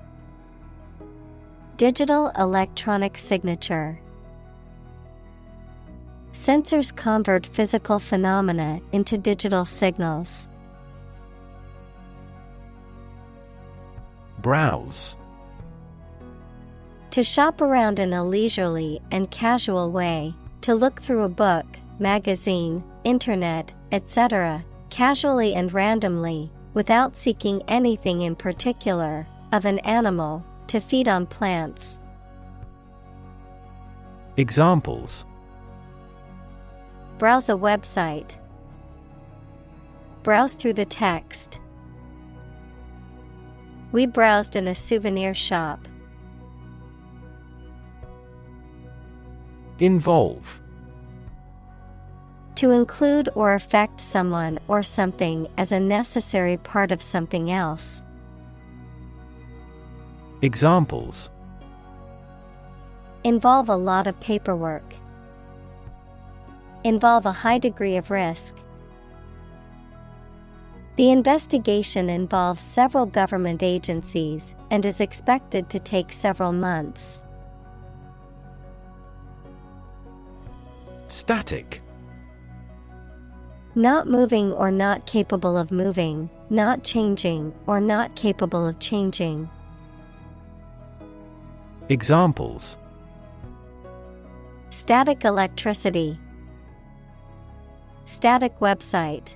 digital electronic signature. Sensors convert physical phenomena into digital signals. Browse. To shop around in a leisurely and casual way, to look through a book, magazine, internet, etc., casually and randomly, without seeking anything in particular, of an animal, to feed on plants. Examples: browse a website, browse through the text. We browsed in a souvenir shop. Involve. To include or affect someone or something as a necessary part of something else. Examples: involve a lot of paperwork, involve a high degree of risk. The investigation involves several government agencies and is expected to take several months. Static. Not moving or not capable of moving, not changing or not capable of changing. Examples: static electricity, static website.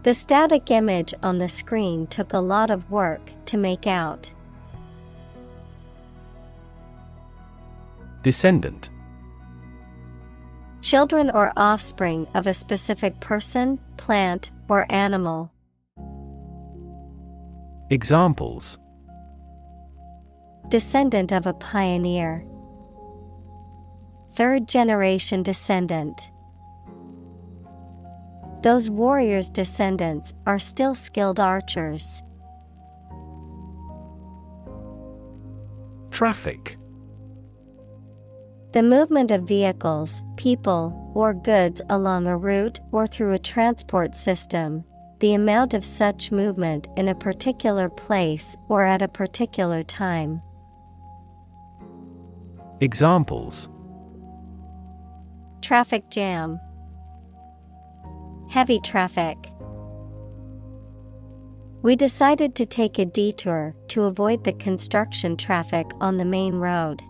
The static image on the screen took a lot of work to make out. Descendant: children or offspring of a specific person, plant, or animal. Examples: descendant of a pioneer, third generation descendant. Those warriors' descendants are still skilled archers. Traffic: the movement of vehicles, people, or goods along a route or through a transport system, the amount of such movement in a particular place or at a particular time. Examples: traffic jam, heavy traffic. We decided to take a detour to avoid the construction traffic on the main road.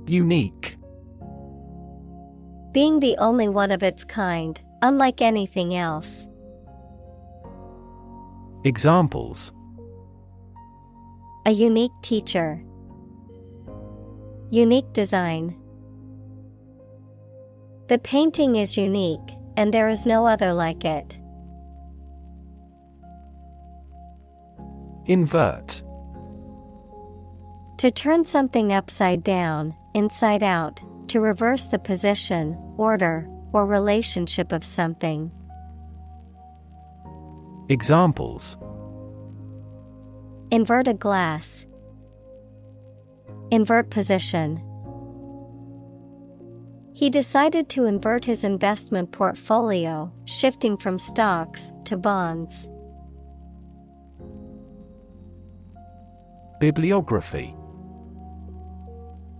Unique: being the only one of its kind, unlike anything else. Examples: a unique teacher, unique design. The painting is unique, and there is no other like it. Invert: to turn something upside down, inside out, to reverse the position, order, or relationship of something. Examples: invert a glass, invert position. He decided to invert his investment portfolio, shifting from stocks to bonds. Bibliography: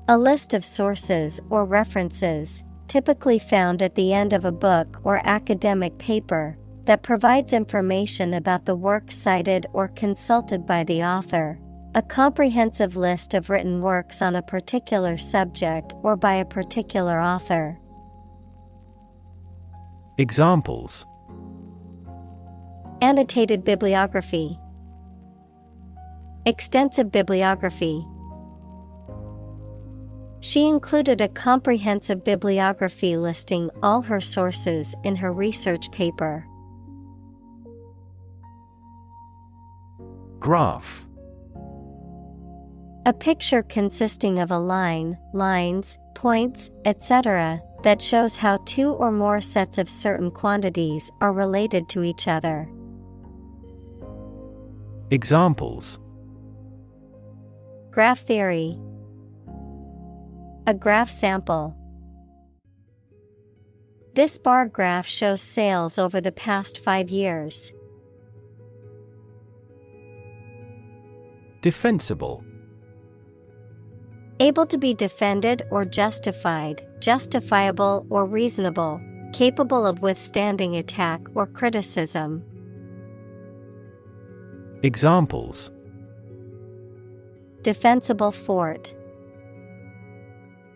a list of sources or references, typically found at the end of a book or academic paper, that provides information about the work cited or consulted by the author. A comprehensive list of written works on a particular subject or by a particular author. Examples: annotated bibliography, extensive bibliography. She included a comprehensive bibliography listing all her sources in her research paper. Graph: a picture consisting of a line, lines, points, etc., that shows how two or more sets of certain quantities are related to each other. Examples: graph theory, a graph sample. This bar graph shows sales over the past 5 years. Defensible: able to be defended or justified, justifiable or reasonable, capable of withstanding attack or criticism. Examples: defensible fort,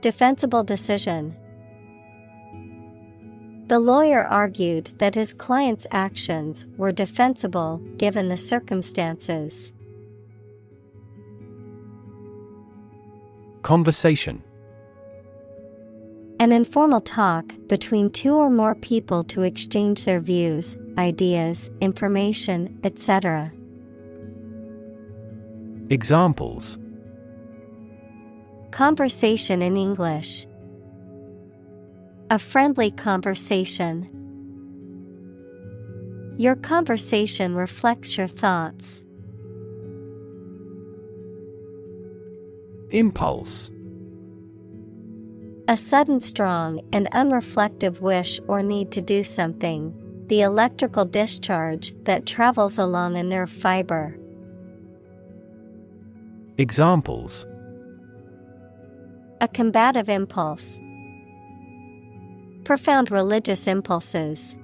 defensible decision. The lawyer argued that his client's actions were defensible given the circumstances. Conversation: an informal talk between two or more people to exchange their views, ideas, information, etc. Examples: conversation in English, a friendly conversation. Your conversation reflects your thoughts. Impulse: a sudden, strong, and unreflective wish or need to do something. The electrical discharge that travels along a nerve fiber. Examples: a combative impulse, profound religious impulses.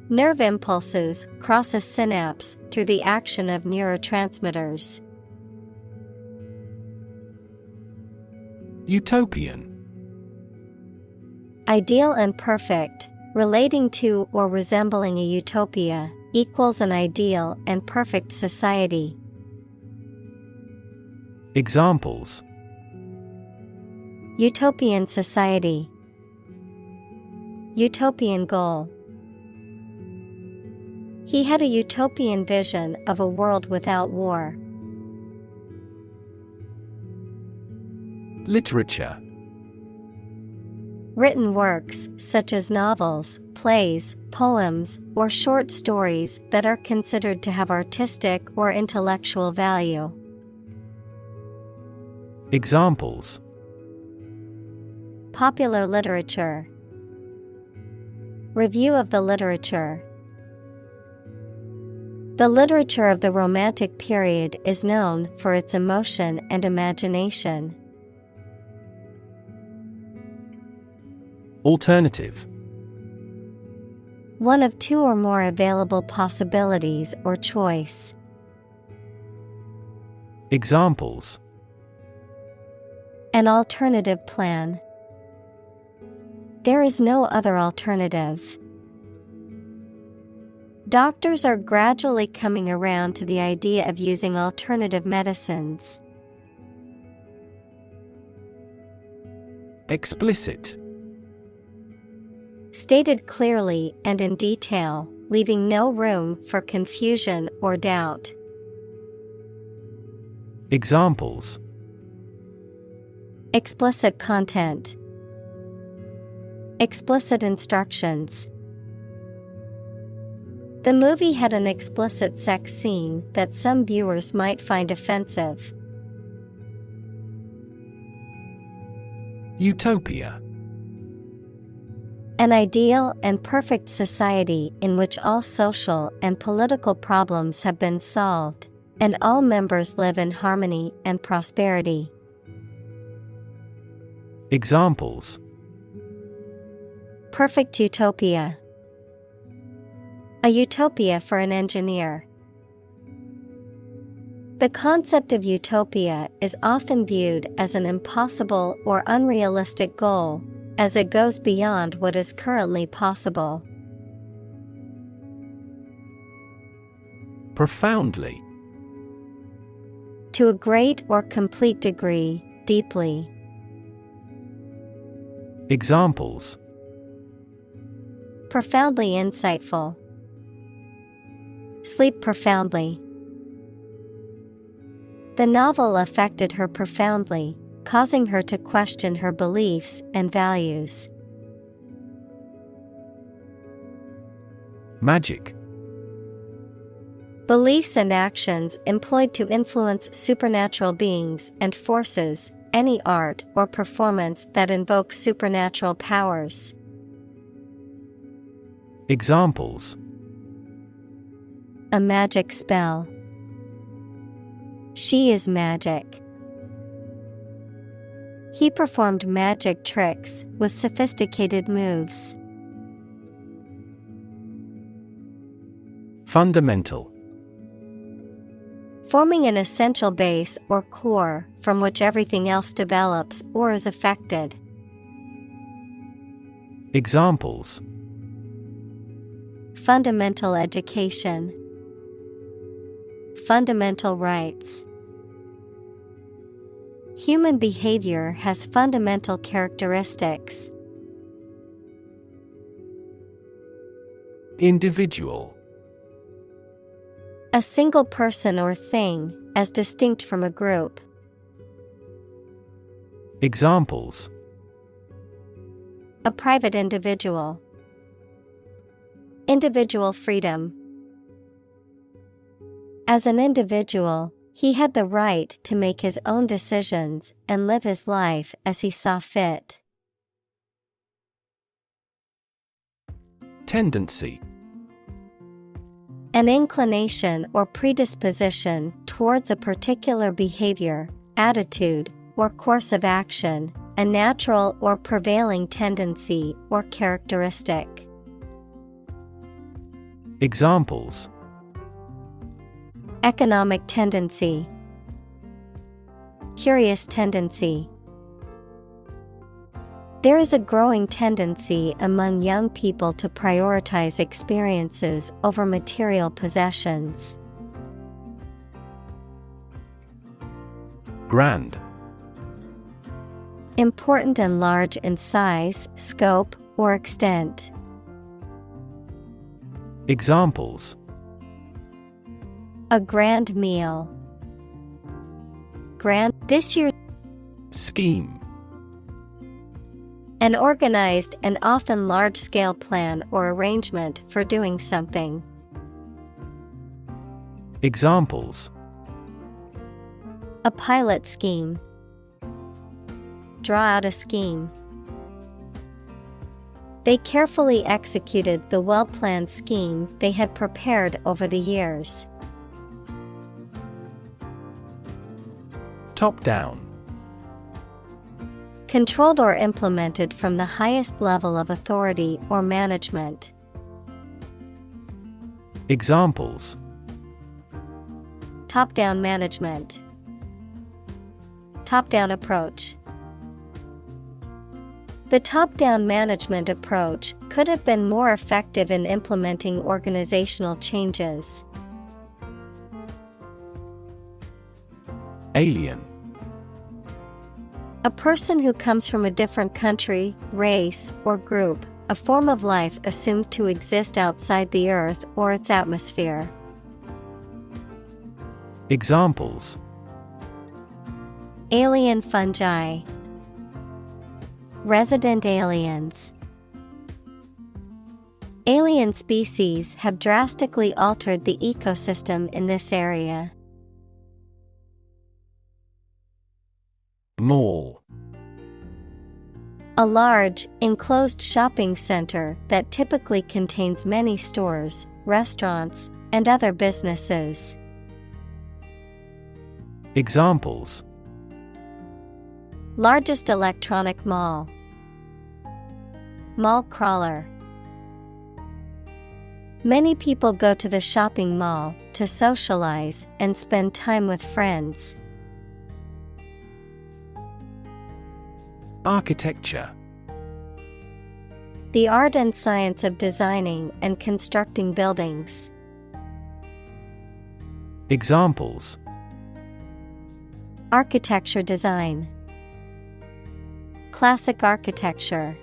Nerve impulses cross a synapse through the action of neurotransmitters. Utopian. Ideal and perfect, relating to or resembling a utopia, equals an ideal and perfect society. Examples: Utopian society. Utopian goal. He had a utopian vision of a world without war. Literature. Written works such as novels, plays, poems, or short stories that are considered to have artistic or intellectual value. Examples: Popular literature. Review of the literature. The literature of the Romantic period is known for its emotion and imagination. Alternative. One of two or more available possibilities or choice. Examples: An alternative plan. There is no other alternative. Doctors are gradually coming around to the idea of using alternative medicines. Explicit. Stated clearly and in detail, leaving no room for confusion or doubt. Examples: Explicit content. Explicit instructions. The movie had an explicit sex scene that some viewers might find offensive. Utopia. An ideal and perfect society in which all social and political problems have been solved, and all members live in harmony and prosperity. Examples: Perfect utopia. A utopia for an engineer. The concept of utopia is often viewed as an impossible or unrealistic goal, as it goes beyond what is currently possible. Profoundly. To a great or complete degree, deeply. Examples: Profoundly insightful. Sleep profoundly. The novel affected her profoundly, causing her to question her beliefs and values. Magic. Beliefs and actions employed to influence supernatural beings and forces, any art or performance that invokes supernatural powers. Examples: A magic spell. She is magic. He performed magic tricks with sophisticated moves. Fundamental. Forming an essential base or core from which everything else develops or is affected. Examples: Fundamental education. Fundamental rights. Human behavior has fundamental characteristics. Individual. A single person or thing, as distinct from a group. Examples: A private individual. Individual freedom. As an individual, he had the right to make his own decisions and live his life as he saw fit. Tendency. An inclination or predisposition towards a particular behavior, attitude, or course of action, a natural or prevailing tendency or characteristic. Examples: economic tendency, curious tendency. There is a growing tendency among young people to prioritize experiences over material possessions. Grand. Important and large in size, scope, or extent. Examples: a grand meal. Grand this year. Scheme. An organized and often large-scale plan or arrangement for doing something. Examples: a pilot scheme. Draw out a scheme. They carefully executed the well-planned scheme they had prepared over the years. Top-down. Controlled or implemented from the highest level of authority or management. Examples: top-down management. Top-down approach. The top-down management approach could have been more effective in implementing organizational changes. Alien. A person who comes from a different country, race, or group, a form of life assumed to exist outside the Earth or its atmosphere. Examples: alien fungi. Resident aliens. Alien species have drastically altered the ecosystem in this area. Mall. A large, enclosed shopping center that typically contains many stores, restaurants, and other businesses. Examples: largest electronic mall. Mall crawler. Many people go to the shopping mall to socialize and spend time with friends. Architecture. The art and science of designing and constructing buildings. Examples: architecture design. Classic architecture.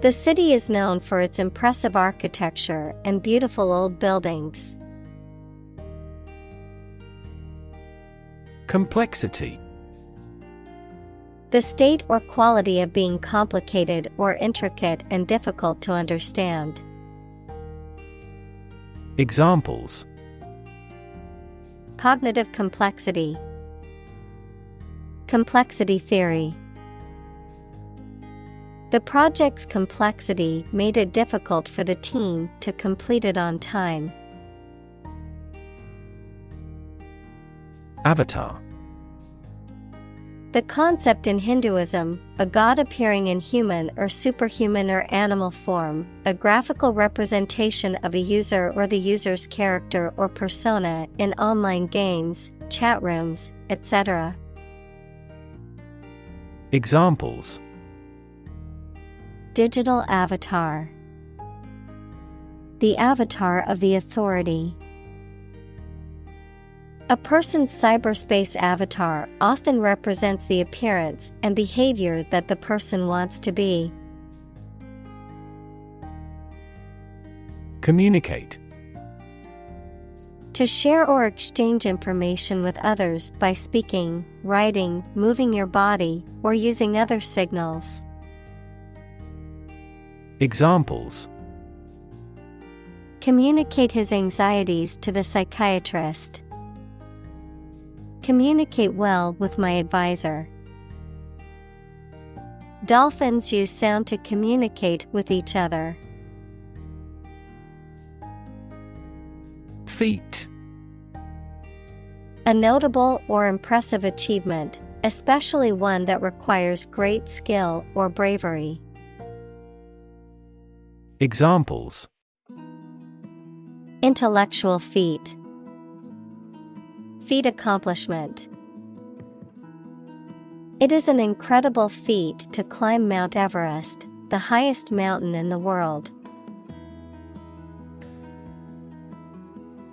The city is known for its impressive architecture and beautiful old buildings. Complexity. The state or quality of being complicated or intricate and difficult to understand. Examples: cognitive complexity. Complexity theory. The project's complexity made it difficult for the team to complete it on time. Avatar. The concept in Hinduism, a god appearing in human or superhuman or animal form, a graphical representation of a user or the user's character or persona in online games, chat rooms, etc. Examples: digital avatar. The avatar of the authority. A person's cyberspace avatar often represents the appearance and behavior that the person wants to be. Communicate. To share or exchange information with others by speaking, writing, moving your body, or using other signals. Examples: communicate his anxieties to the psychiatrist. Communicate well with my advisor. Dolphins use sound to communicate with each other. Feat. A notable or impressive achievement, especially one that requires great skill or bravery. Examples: Intellectual feat. Feat accomplishment. It is an incredible feat to climb Mount Everest, the highest mountain in the world.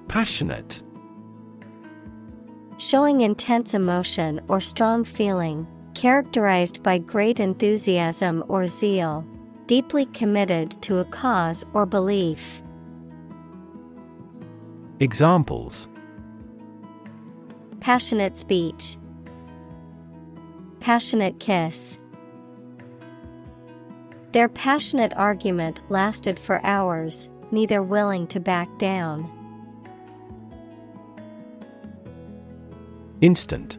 Passionate. Showing intense emotion or strong feeling, characterized by great enthusiasm or zeal, deeply committed to a cause or belief. Examples: Passionate speech. Passionate kiss. Their passionate argument lasted for hours, neither willing to back down. Instant.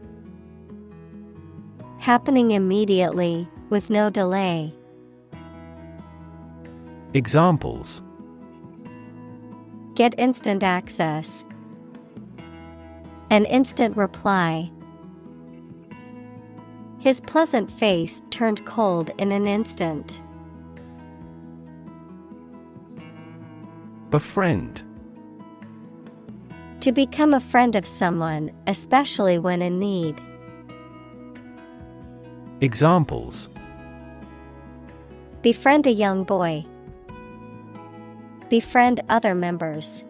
Happening immediately, with no delay. Examples: Get instant access. An instant reply. His pleasant face turned cold in an instant. Befriend. To become a friend of someone, especially when in need. Examples: Befriend a young boy. Befriend other members.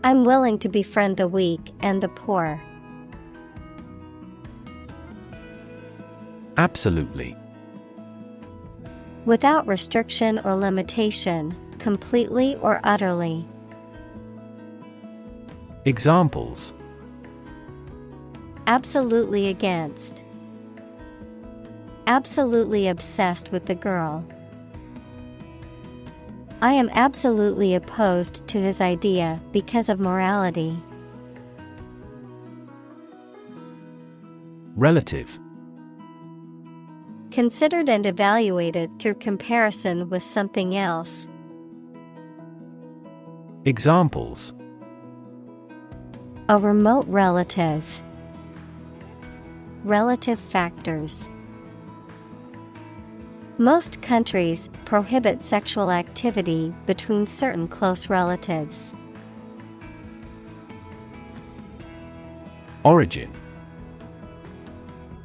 I'm willing to befriend the weak and the poor. Absolutely. Without restriction or limitation, completely or utterly. Examples: Absolutely against. Absolutely obsessed with the girl. I am absolutely opposed to his idea because of morality. Relative. Considered and evaluated through comparison with something else. Examples: A remote relative. Relative factors. Most countries prohibit sexual activity between certain close relatives. Origin.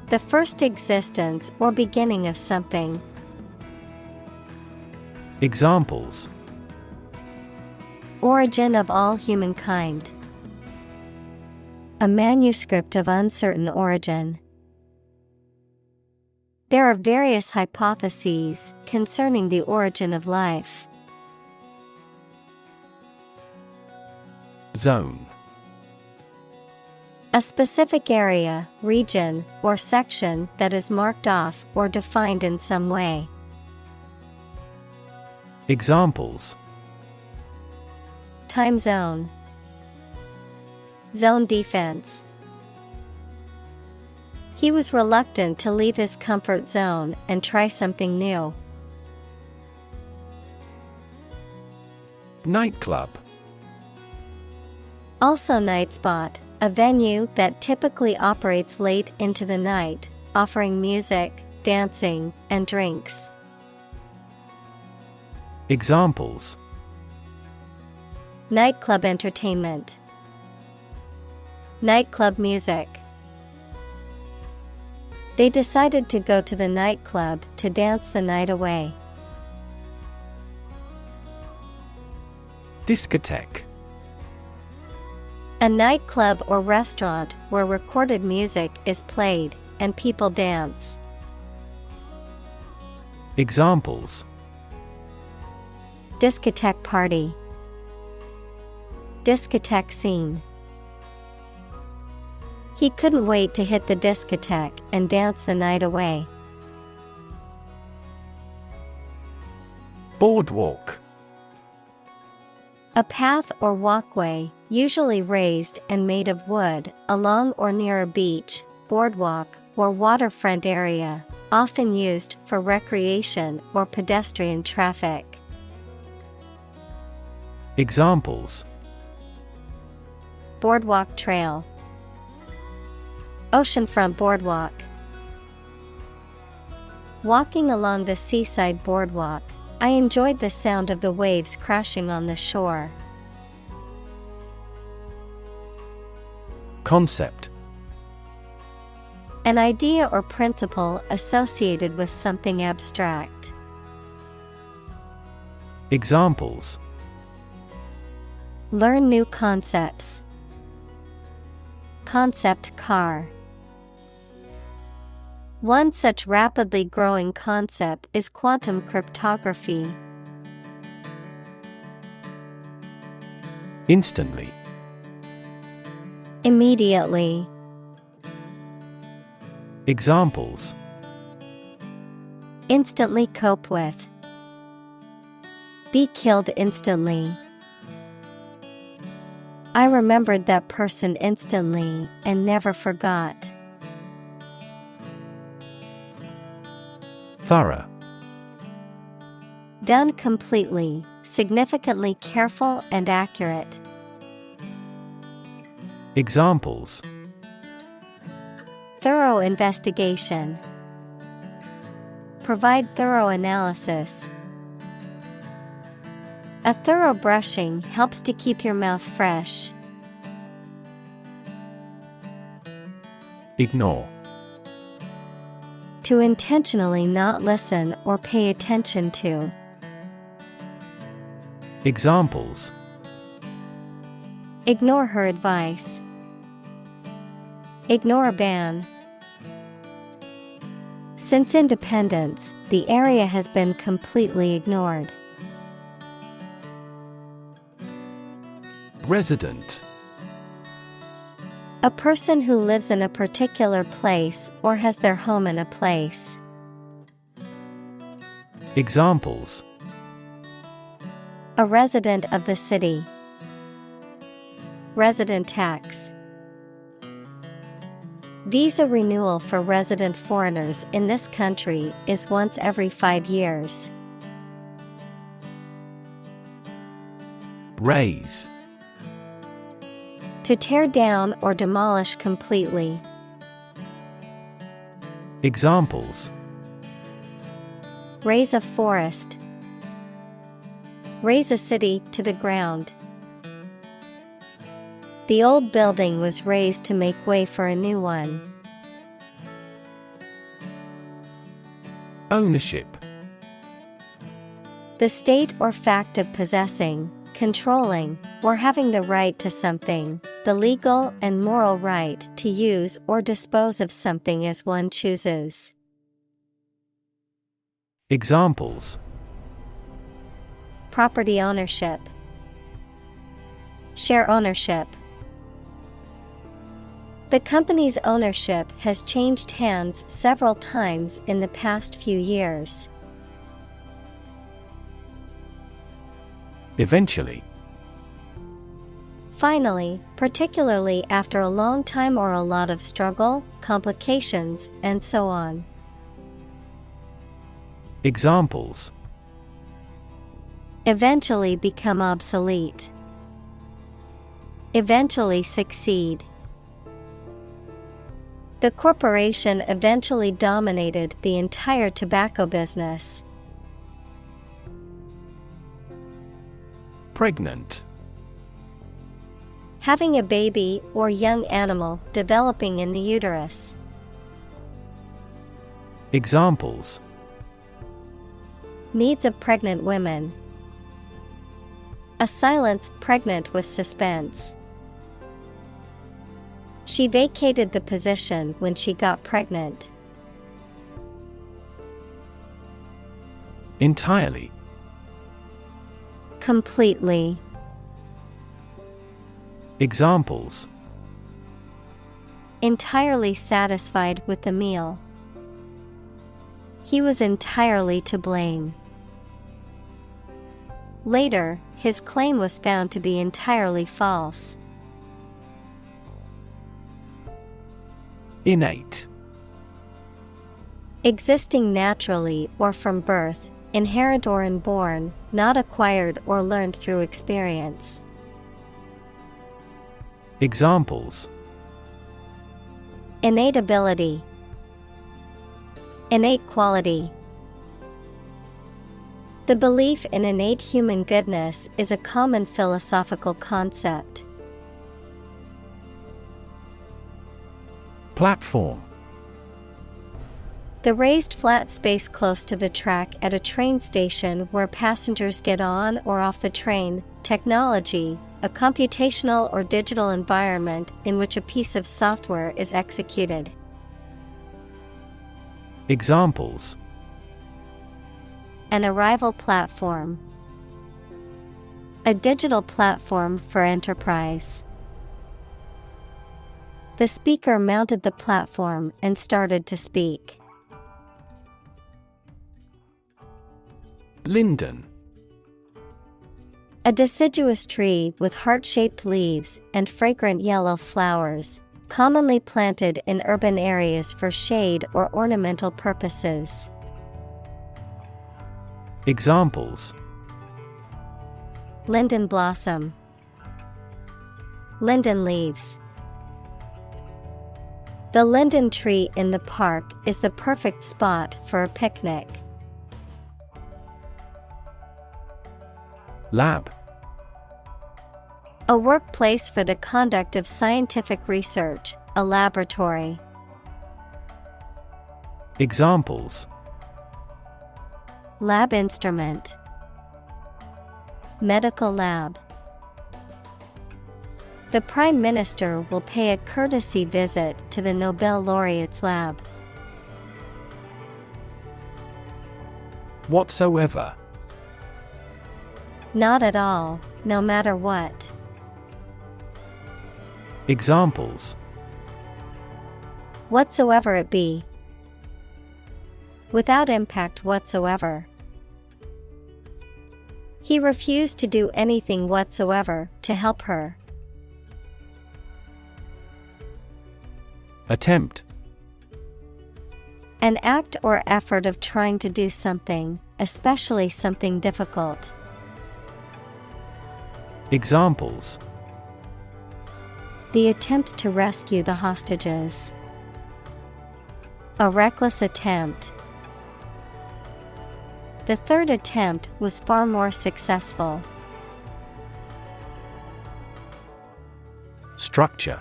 The first existence or beginning of something. Examples: Origin of all humankind. A manuscript of uncertain origin. There are various hypotheses concerning the origin of life. Zone. A specific area, region, or section that is marked off or defined in some way. Examples: Time zone. Zone defense. He was reluctant to leave his comfort zone and try something new. Nightclub. Also night spot, a venue that typically operates late into the night, offering music, dancing, and drinks. Examples: Nightclub entertainment. Nightclub music. They decided to go to the nightclub to dance the night away. Discotheque. A nightclub or restaurant where recorded music is played and people dance. Examples: Discotheque party. Discotheque scene. He couldn't wait to hit the discotheque and dance the night away. Boardwalk. A path or walkway, usually raised and made of wood, along or near a beach, boardwalk, or waterfront area, often used for recreation or pedestrian traffic. Examples: Boardwalk trail. Oceanfront boardwalk. Walking along the seaside boardwalk, I enjoyed the sound of the waves crashing on the shore. Concept. An idea or principle associated with something abstract. Examples. Learn new concepts. Concept car. One such rapidly growing concept is quantum cryptography. Instantly. Immediately. Examples. Instantly cope with. Be killed instantly. I remembered that person instantly and never forgot. Thorough. Done completely, significantly careful and accurate. Examples. Thorough investigation. Provide thorough analysis. A thorough brushing helps to keep your mouth fresh. Ignore. To intentionally not listen or pay attention to. Examples. Ignore her advice. Ignore a ban. Since independence, the area has been completely ignored. Resident. A person who lives in a particular place or has their home in a place. Examples. A resident of the city. Resident tax. Visa renewal for resident foreigners in this country is once every 5 years. Raise. To tear down or demolish completely. Examples. Raise a forest. Raise a city to the ground. The old building was razed to make way for a new one. Ownership. The state or fact of possessing, controlling, or having the right to something, the legal and moral right to use or dispose of something as one chooses. Examples. Property ownership. Share ownership. The company's ownership has changed hands several times in the past few years. Eventually. Finally, particularly after a long time or a lot of struggle, complications, and so on. Examples. Eventually become obsolete. Eventually succeed. The corporation eventually dominated the entire tobacco business. Pregnant. Having a baby or young animal developing in the uterus. Examples. Needs of pregnant women. A silence pregnant with suspense. She vacated the position when she got pregnant. Entirely. Completely. Examples. Entirely satisfied with the meal. He was entirely to blame. Later, his claim was found to be entirely false. Innate. Existing naturally or from birth, inherent or inborn, not acquired or learned through experience. Examples. Innate ability. Innate quality. The belief in innate human goodness is a common philosophical concept. Platform. The raised flat space close to the track at a train station where passengers get on or off the train. Technology, a computational or digital environment in which a piece of software is executed. Examples: An arrival platform. A digital platform for enterprise. The speaker mounted the platform and started to speak. Linden. A deciduous tree with heart-shaped leaves and fragrant yellow flowers, commonly planted in urban areas for shade or ornamental purposes. Examples: Linden blossom. Linden leaves. The linden tree in the park is the perfect spot for a picnic. Lab. A workplace for the conduct of scientific research, a laboratory. Examples: Lab instrument. Medical lab. The Prime Minister will pay a courtesy visit to the Nobel laureate's lab. Whatsoever. Not at all, no matter what. Examples: Whatsoever it be. Without impact whatsoever. He refused to do anything whatsoever to help her. Attempt. An act or effort of trying to do something, especially something difficult. Examples: The attempt to rescue the hostages. A reckless attempt. The third attempt was far more successful. Structure.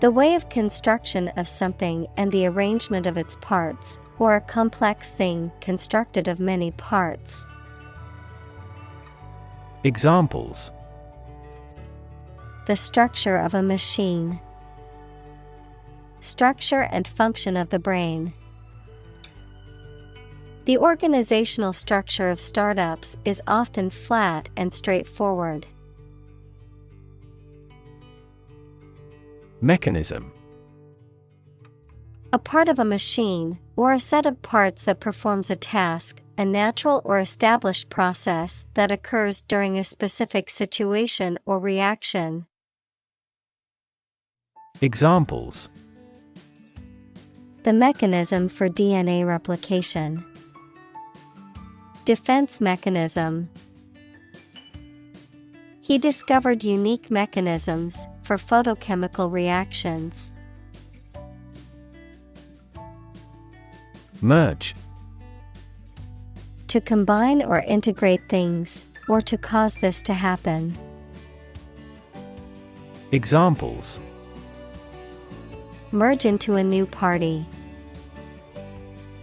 The way of construction of something and the arrangement of its parts, or a complex thing constructed of many parts. Examples: The structure of a machine. Structure and function of the brain. The organizational structure of startups is often flat and straightforward. Mechanism. A part of a machine, or a set of parts that performs a task, a natural or established process that occurs during a specific situation or reaction. Examples: The mechanism for DNA replication. Defense mechanism. He discovered unique mechanisms for photochemical reactions. Merge. To combine or integrate things, or to cause this to happen. Examples: Merge into a new party.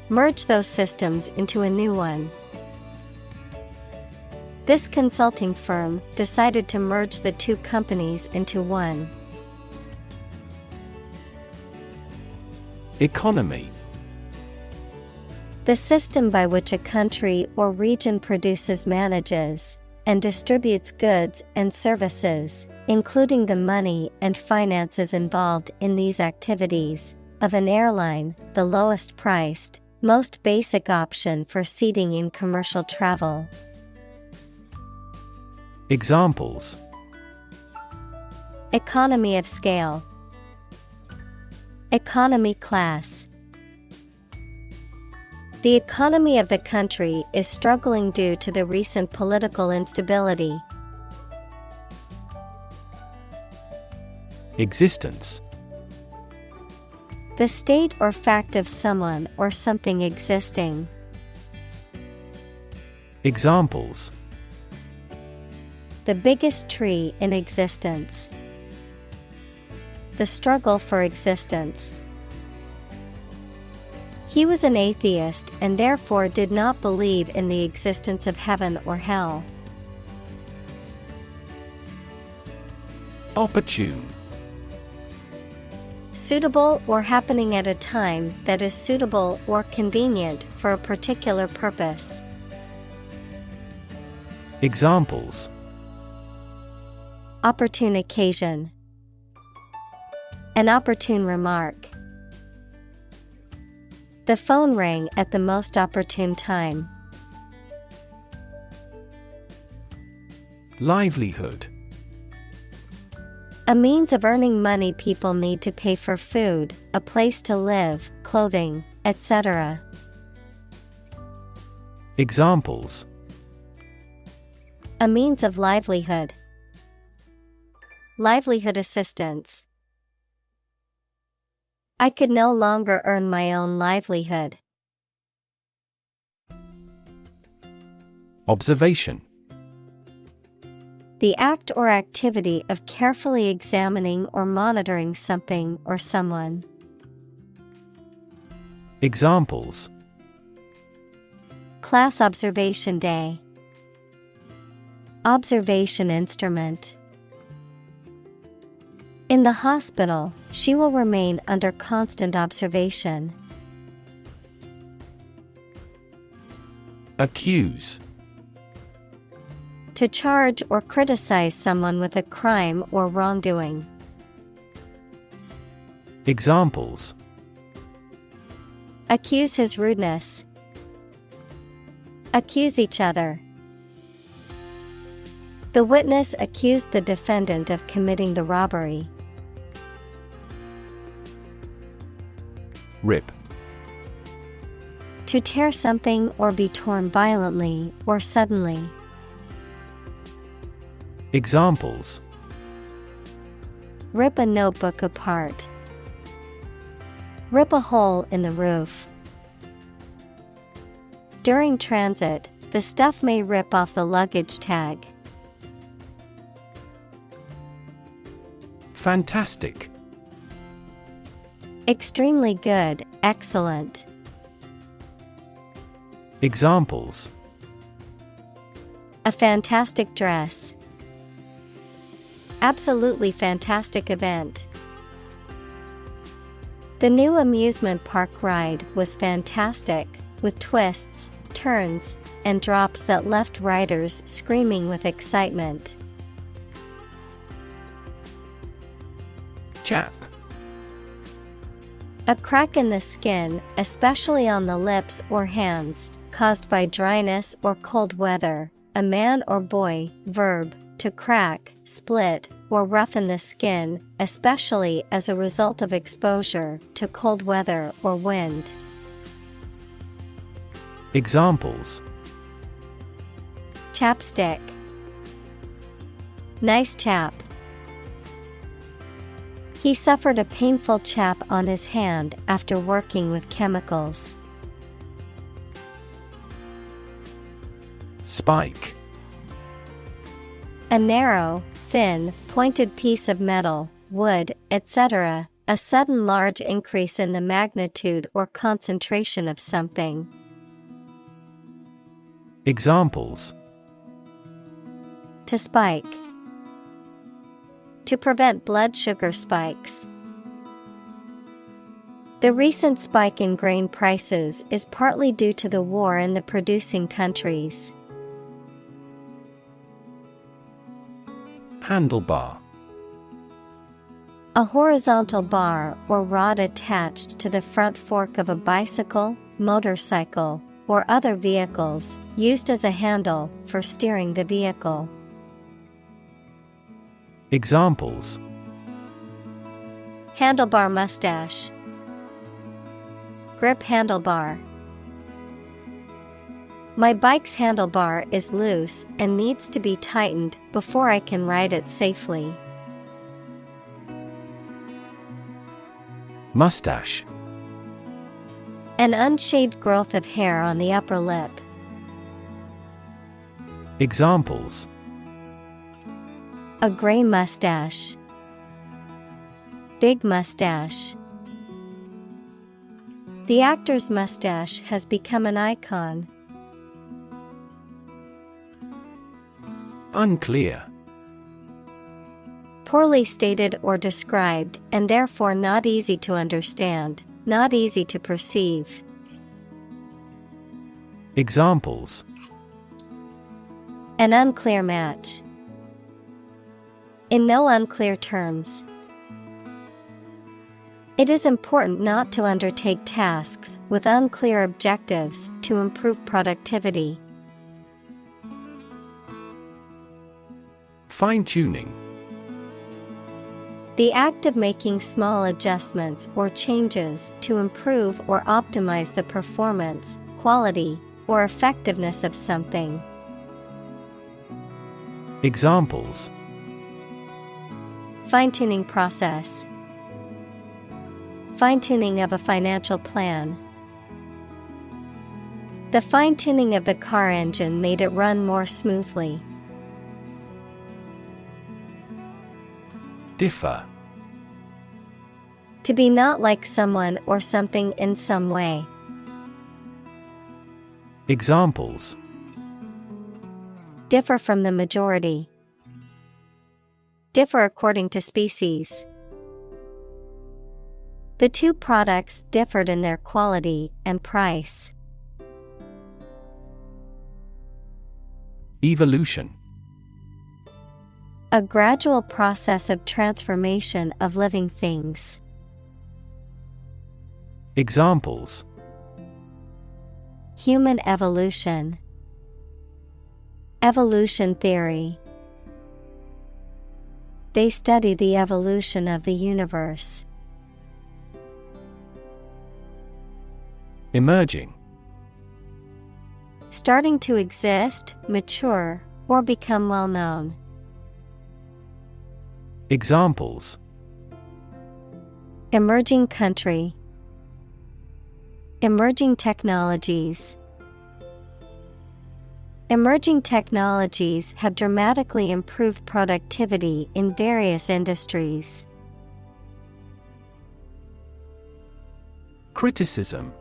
Merge those systems into a new one. This consulting firm decided to merge the two companies into one. Economy. The system by which a country or region produces, manages, and distributes goods and services, including the money and finances involved in these activities, of an airline, the lowest priced, most basic option for seating in commercial travel. Examples: Economy of scale. Economy class. The economy of the country is struggling due to the recent political instability. Existence. The state or fact of someone or something existing. Examples: the biggest tree in existence. The struggle for existence. He was an atheist and therefore did not believe in the existence of heaven or hell. Opportune. Suitable or happening at a time that is suitable or convenient for a particular purpose. Examples: opportune occasion. An opportune remark. The phone rang at the most opportune time. Livelihood. A means of earning money people need to pay for food, a place to live, clothing, etc. Examples: a means of livelihood. Livelihood assistance. I could no longer earn my own livelihood. Observation. The act or activity of carefully examining or monitoring something or someone. Examples: class observation day. Observation instrument. In the hospital, she will remain under constant observation. Accuse. To charge or criticize someone with a crime or wrongdoing. Examples: accuse his rudeness. Accuse each other. The witness accused the defendant of committing the robbery. Rip. To tear something or be torn violently or suddenly. Examples: rip a notebook apart. Rip a hole in the roof. During transit, the stuff may rip off the luggage tag. Fantastic. Extremely good, excellent. Examples: a fantastic dress. Absolutely fantastic event. The new amusement park ride was fantastic, with twists, turns, and drops that left riders screaming with excitement. Chap. A crack in the skin, especially on the lips or hands, caused by dryness or cold weather. A man or boy, verb, to crack, split, or roughen the skin, especially as a result of exposure to cold weather or wind. Examples: chapstick. Nice chap. He suffered a painful chap on his hand after working with chemicals. Spike. A narrow, thin, pointed piece of metal, wood, etc., a sudden large increase in the magnitude or concentration of something. Examples: to spike. To prevent blood sugar spikes. The recent spike in grain prices is partly due to the war in the producing countries. Handlebar. A horizontal bar or rod attached to the front fork of a bicycle, motorcycle, or other vehicles, used as a handle for steering the vehicle. Examples: handlebar mustache. Grip handlebar. My bike's handlebar is loose and needs to be tightened before I can ride it safely. Mustache. An unshaved growth of hair on the upper lip. Examples: a gray mustache, big mustache. The actor's mustache has become an icon. Unclear. Poorly stated or described, and therefore not easy to understand, not easy to perceive. Examples: an unclear match. In no unclear terms. It is important not to undertake tasks with unclear objectives to improve productivity. Fine-tuning. The act of making small adjustments or changes to improve or optimize the performance, quality, or effectiveness of something. Examples: fine-tuning process. Fine-tuning of a financial plan. The fine-tuning of the car engine made it run more smoothly. Differ. To be not like someone or something in some way. Examples: differ from the majority. Differ according to species. The two products differed in their quality and price. Evolution. A gradual process of transformation of living things. Examples: human evolution. Evolution theory. They study the evolution of the universe. Emerging. Starting to exist, mature, or become well known. Examples: emerging country. Emerging technologies. Emerging technologies have dramatically improved productivity in various industries. Criticism.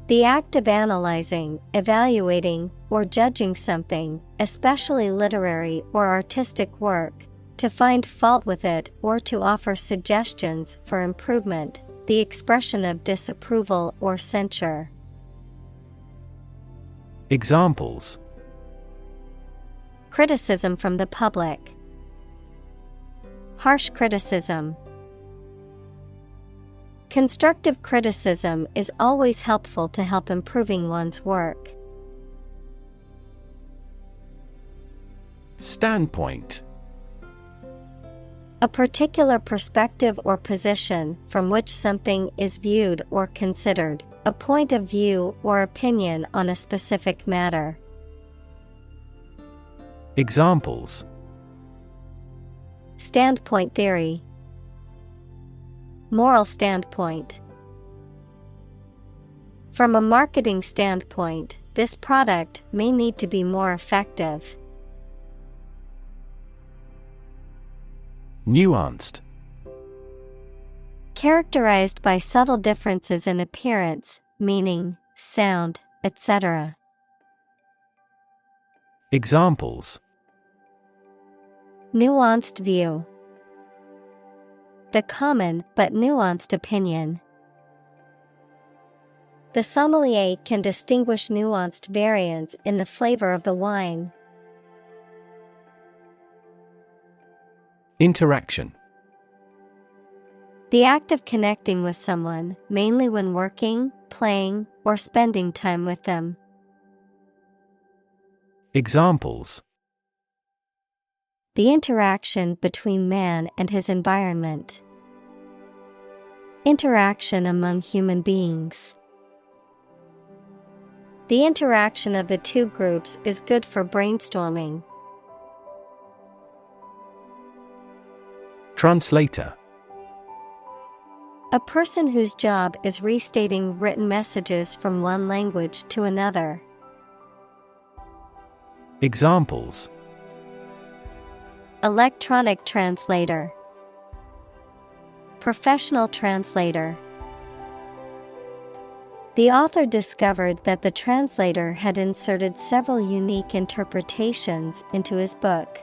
The act of analyzing, evaluating, or judging something, especially literary or artistic work, to find fault with it or to offer suggestions for improvement, the expression of disapproval or censure. Examples: criticism from the public. Harsh criticism. Constructive criticism is always helpful to help improving one's work. Standpoint. A particular perspective or position from which something is viewed or considered, a point of view or opinion on a specific matter. Examples: standpoint theory. Moral standpoint. From a marketing standpoint, this product may need to be more effective. Nuanced. Characterized by subtle differences in appearance, meaning, sound, etc. Examples: nuanced view. The common but nuanced opinion. The sommelier can distinguish nuanced variants in the flavor of the wine. Interaction. The act of connecting with someone, mainly when working, playing, or spending time with them. Examples: the interaction between man and his environment. Interaction among human beings. The interaction of the two groups is good for brainstorming. Translator. A person whose job is restating written messages from one language to another. Examples: electronic translator, professional translator. The author discovered that the translator had inserted several unique interpretations into his book.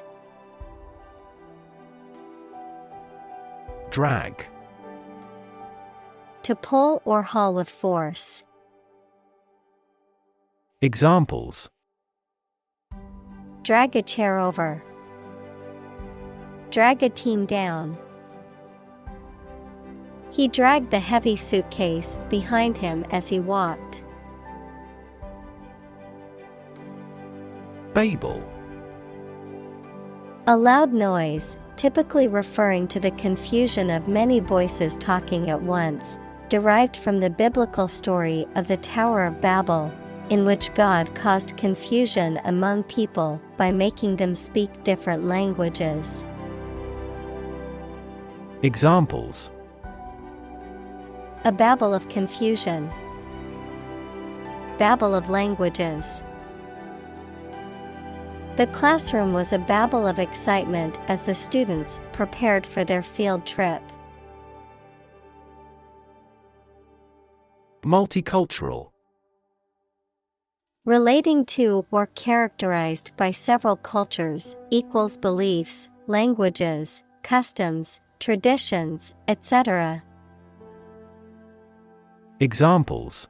Drag. To pull or haul with force. Examples: drag a chair over, drag a team down. He dragged the heavy suitcase behind him as he walked. Babel. A loud noise, typically referring to the confusion of many voices talking at once, derived from the biblical story of the Tower of Babel, in which God caused confusion among people by making them speak different languages. Examples: a babel of confusion, babel of languages. The classroom was a babel of excitement as the students prepared for their field trip. Multicultural. Relating to or characterized by several cultures, equals beliefs, languages, customs, traditions, etc. Examples: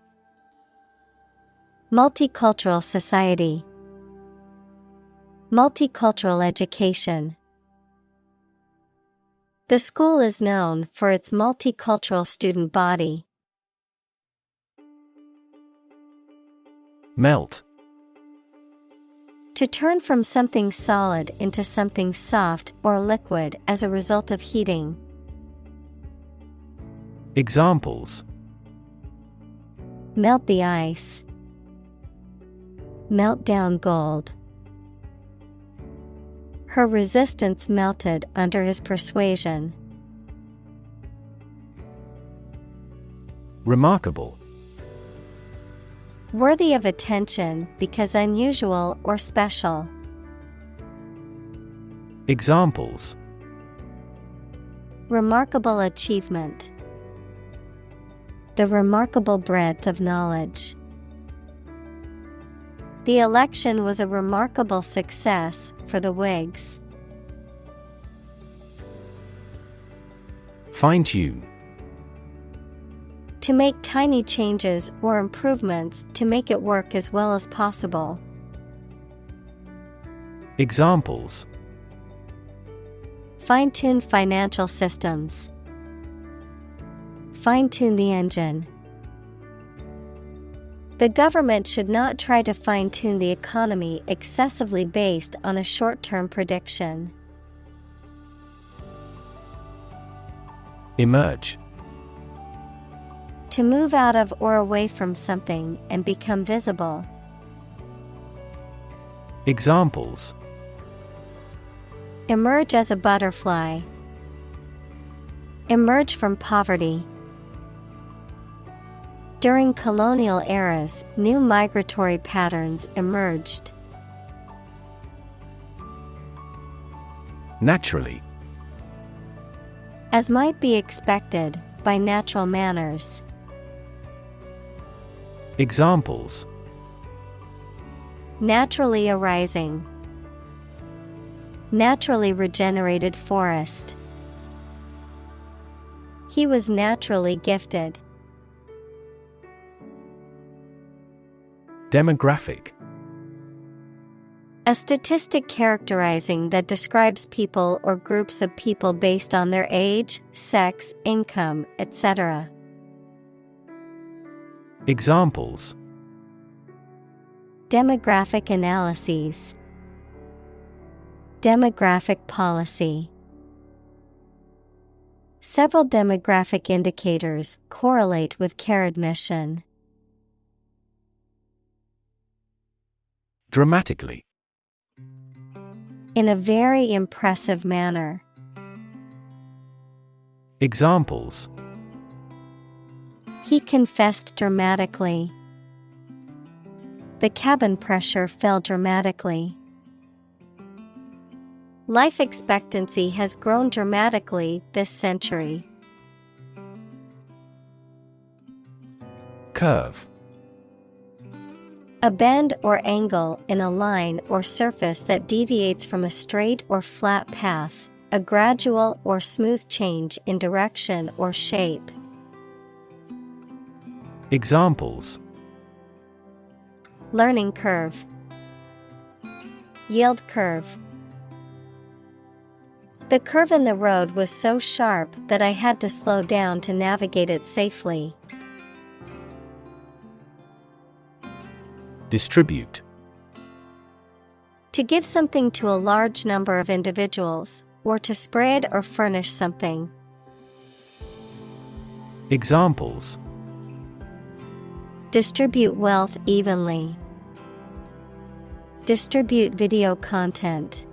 multicultural society, multicultural education. The school is known for its multicultural student body. Melt. To turn from something solid into something soft or liquid as a result of heating. Examples: melt the ice, melt down gold. Her resistance melted under his persuasion. Remarkable. Worthy of attention because unusual or special. Examples: remarkable achievement, the remarkable breadth of knowledge. The election was a remarkable success for the Whigs. Fine-tune. To make tiny changes or improvements to make it work as well as possible. Examples: fine-tune financial systems, fine-tune the engine. The government should not try to fine-tune the economy excessively based on a short-term prediction. Emerge. To move out of or away from something and become visible. Examples: emerge as a butterfly, emerge from poverty. During colonial eras, new migratory patterns emerged. Naturally. As might be expected, by natural manners. Examples: naturally arising, naturally regenerated forest. He was naturally gifted. Demographic. A statistic characterizing that describes people or groups of people based on their age, sex, income, etc. Examples: demographic analyses, demographic policy. Several demographic indicators correlate with care admission. Dramatically. In a very impressive manner. Examples: he confessed dramatically. The cabin pressure fell dramatically. Life expectancy has grown dramatically this century. Curve. A bend or angle in a line or surface that deviates from a straight or flat path, a gradual or smooth change in direction or shape. Examples: Learning curve, yield curve. The curve in the road was so sharp that I had to slow down to navigate it safely. Distribute. To give something to a large number of individuals, or to spread or furnish something. Examples: Distribute wealth evenly. Distribute video content.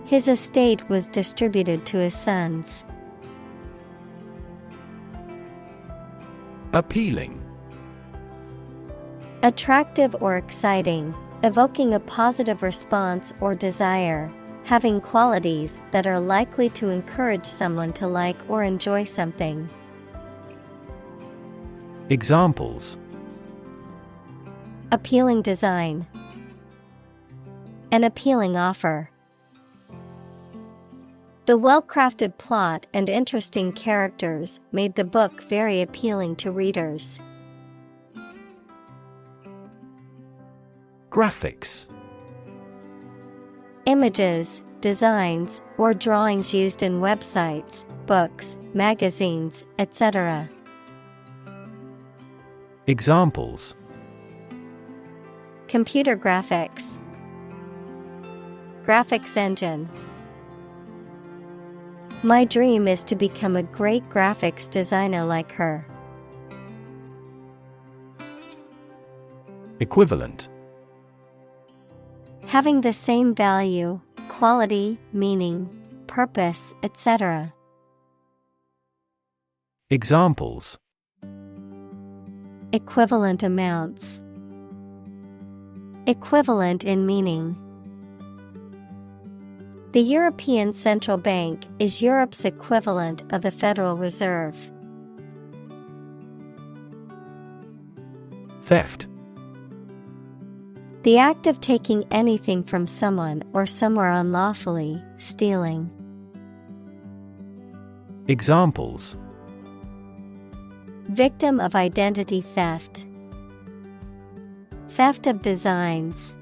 His estate was distributed to his sons. Appealing. Attractive or exciting, evoking a positive response or desire, having qualities that are likely to encourage someone to like or enjoy something. Examples: Appealing design. An appealing offer. The well-crafted plot and interesting characters made the book very appealing to readers. Graphics. Images, designs, or drawings used in websites, books, magazines, etc. Examples: Computer graphics. Graphics engine. My dream is to become a great graphics designer like her. Equivalent. Having the same value, quality, meaning, purpose, etc. Examples: Equivalent amounts. Equivalent in meaning. The European Central Bank is Europe's equivalent of the Federal Reserve. Theft. The act of taking anything from someone or somewhere unlawfully, stealing. Examples: Victim of identity theft. Theft of designs.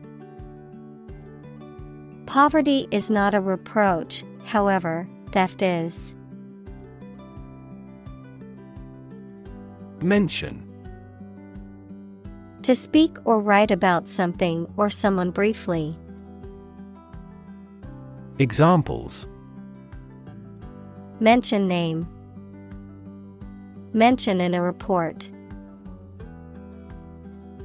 Poverty is not a reproach, however, theft is. Mention. To speak or write about something or someone briefly. Examples: Mention name. Mention in a report.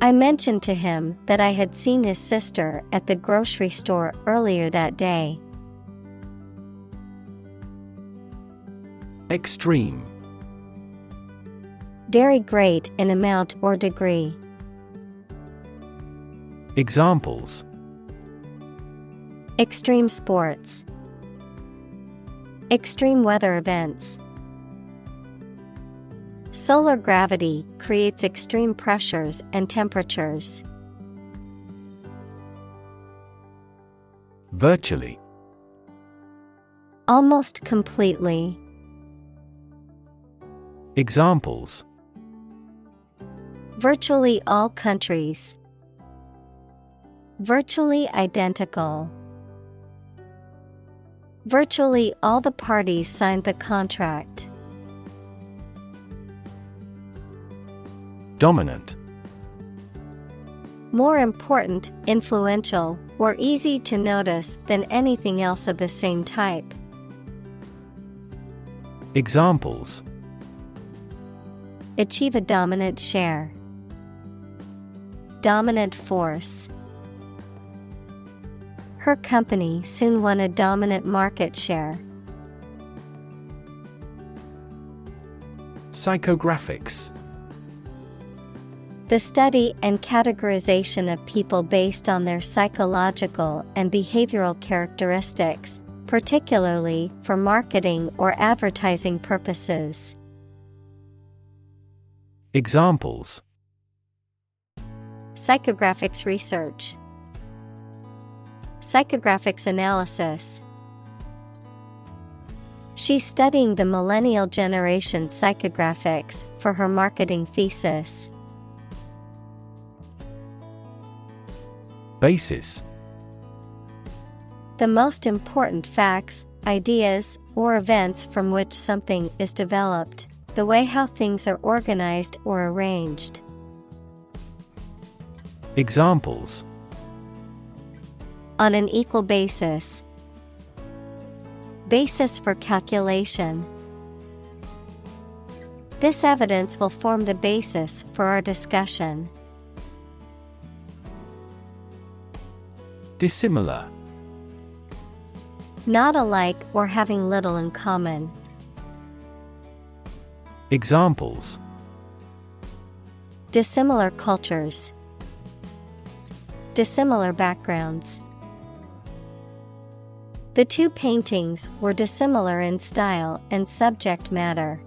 I mentioned to him that I had seen his sister at the grocery store earlier that day. Extreme. Very great in amount or degree. Examples: Extreme sports. Extreme weather events. Solar gravity creates extreme pressures and temperatures. Virtually. Almost completely. Examples: Virtually all countries. Virtually identical. Virtually all the parties signed the contract. Dominant. More important, influential, or easy to notice than anything else of the same type. Examples: Achieve a dominant share. Dominant force. Her company soon won a dominant market share. Psychographics. The study and categorization of people based on their psychological and behavioral characteristics, particularly for marketing or advertising purposes. Examples: Psychographics research, psychographics analysis. She's studying the millennial generation's psychographics for her marketing thesis. Basis: the most important facts, ideas, or events from which something is developed, the way how things are organized or arranged. Examples: on an equal basis, basis for calculation. This evidence will form the basis for our discussion. Dissimilar: not alike or having little in common. Examples: dissimilar cultures, dissimilar backgrounds. The two paintings were dissimilar in style and subject matter.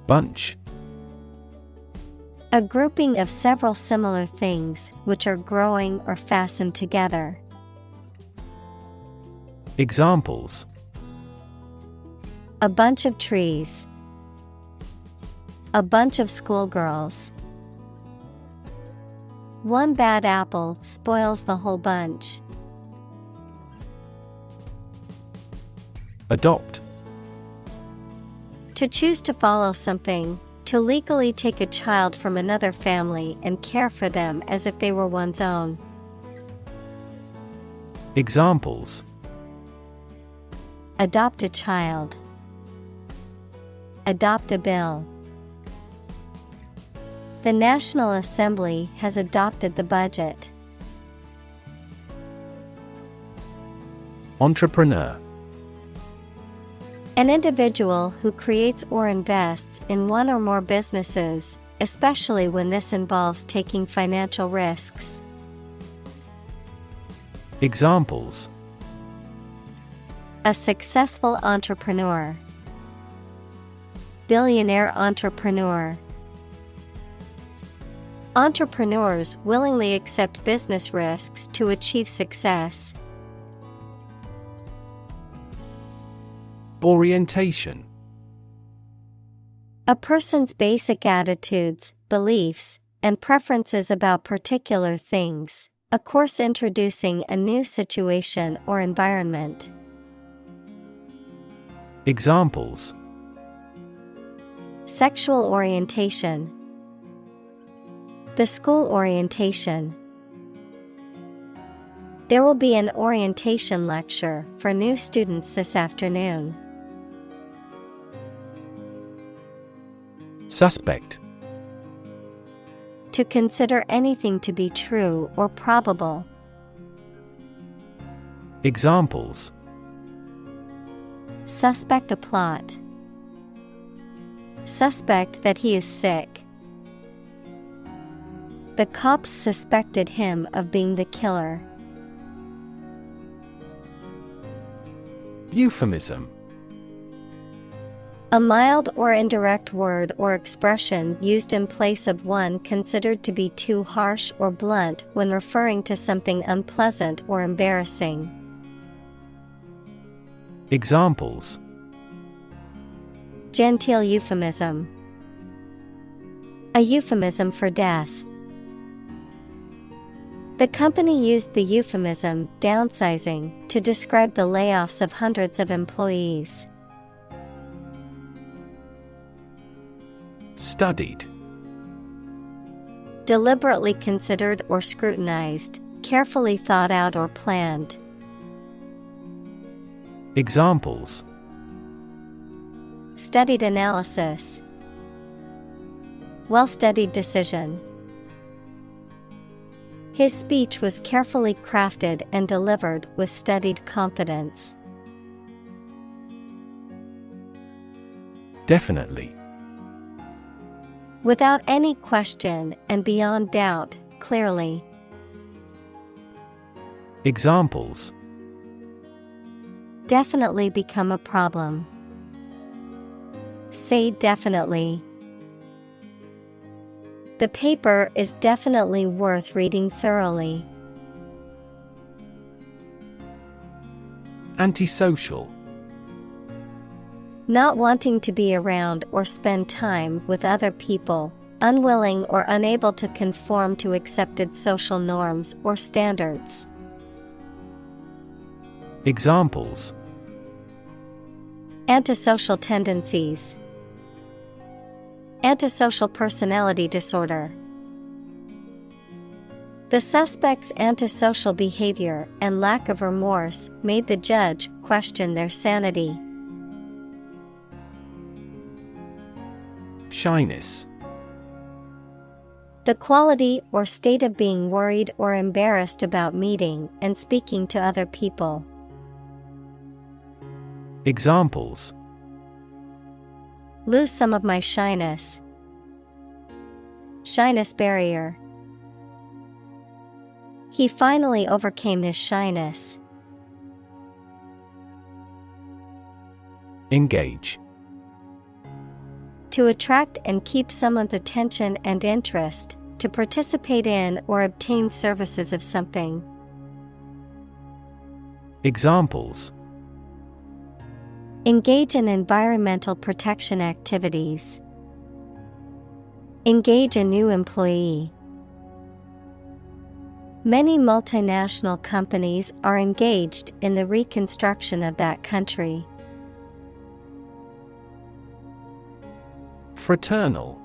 Bunch: a grouping of several similar things which are growing or fastened together. Examples: a bunch of trees, a bunch of schoolgirls. One bad apple spoils the whole bunch. Adopt: to choose to follow something, to legally take a child from another family and care for them as if they were one's own. Examples: adopt a child, adopt a bill. The National Assembly has adopted the budget. Entrepreneur: an individual who creates or invests in one or more businesses, especially when this involves taking financial risks. Examples: a successful entrepreneur, billionaire entrepreneur. Entrepreneurs willingly accept business risks to achieve success. Orientation: a person's basic attitudes, beliefs, and preferences about particular things, a course introducing a new situation or environment. Examples: sexual orientation, the school orientation. There will be an orientation lecture for new students this afternoon. Suspect: to consider anything to be true or probable. Examples: suspect a plot, suspect that he is sick. The cops suspected him of being the killer. Euphemism: a mild or indirect word or expression used in place of one considered to be too harsh or blunt when referring to something unpleasant or embarrassing. Examples: genteel euphemism, a euphemism for death. The company used the euphemism downsizing to describe the layoffs of hundreds of employees. Studied: deliberately considered or scrutinized, carefully thought out or planned. Examples: studied analysis, well-studied decision. His speech was carefully crafted and delivered with studied confidence. Definitely: Without any question and beyond doubt, clearly. Examples: Definitely become a problem. Say definitely. The paper is definitely worth reading thoroughly. Antisocial. Not wanting to be around or spend time with other people, unwilling or unable to conform to accepted social norms or standards. Examples: Antisocial tendencies. Antisocial personality disorder. The suspect's antisocial behavior and lack of remorse made the judge question their sanity. Shyness. The quality or state of being worried or embarrassed about meeting and speaking to other people. Examples: Lose some of my shyness. Shyness barrier. He finally overcame his shyness. Engage. To attract and keep someone's attention and interest, to participate in or obtain services of something. Examples: Engage in environmental protection activities. Engage a new employee. Many multinational companies are engaged in the reconstruction of that country. Fraternal.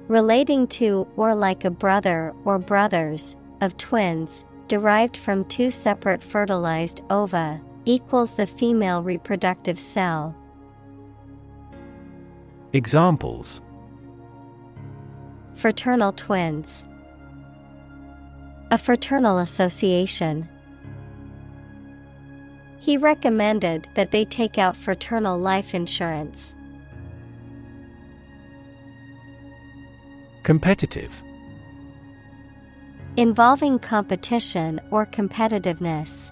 Relating to or like a brother or brothers of twins, derived from two separate fertilized ova, equals the female reproductive cell. Examples: Fraternal twins. A fraternal association. He recommended that they take out fraternal life insurance. Competitive. Involving competition or competitiveness.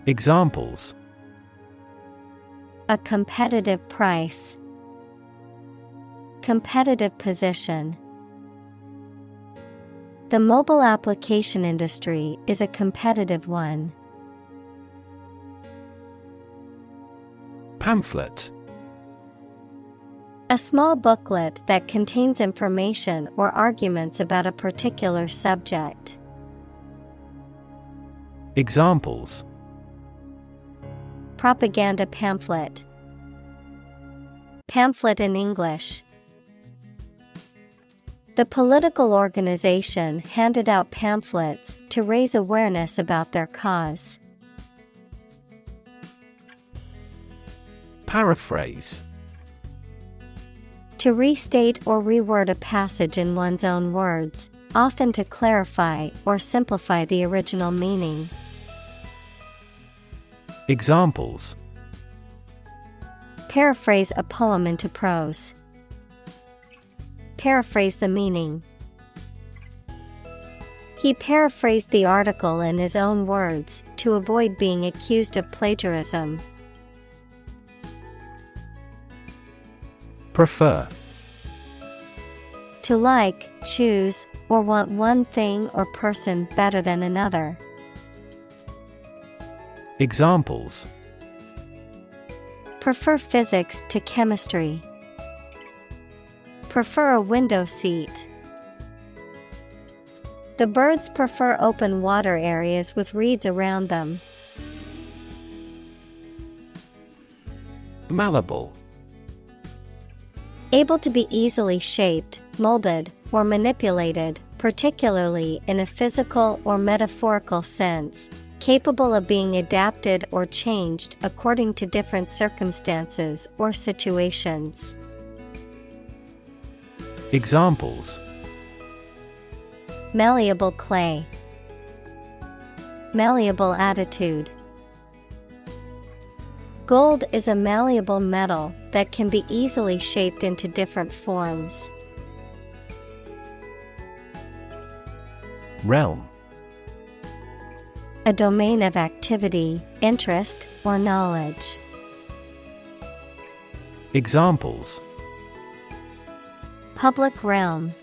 Examples: A competitive price. Competitive position. The mobile application industry is a competitive one. Pamphlet. A small booklet that contains information or arguments about a particular subject. Examples: Propaganda pamphlet. Pamphlet in English. The political organization handed out pamphlets to raise awareness about their cause. Paraphrase. To restate or reword a passage in one's own words, often to clarify or simplify the original meaning. Examples: Paraphrase a poem into prose. Paraphrase the meaning. He paraphrased the article in his own words to avoid being accused of plagiarism. Prefer. To like, choose, or want one thing or person better than another. Examples: Prefer physics to chemistry. Prefer a window seat. The birds prefer open water areas with reeds around them. Malleable. Able to be easily shaped, molded, or manipulated, particularly in a physical or metaphorical sense, capable of being adapted or changed according to different circumstances or situations. Examples: Malleable clay. Malleable attitude. Gold is a malleable metal that can be easily shaped into different forms. Realm. A domain of activity, interest, or knowledge. Examples: Public realm.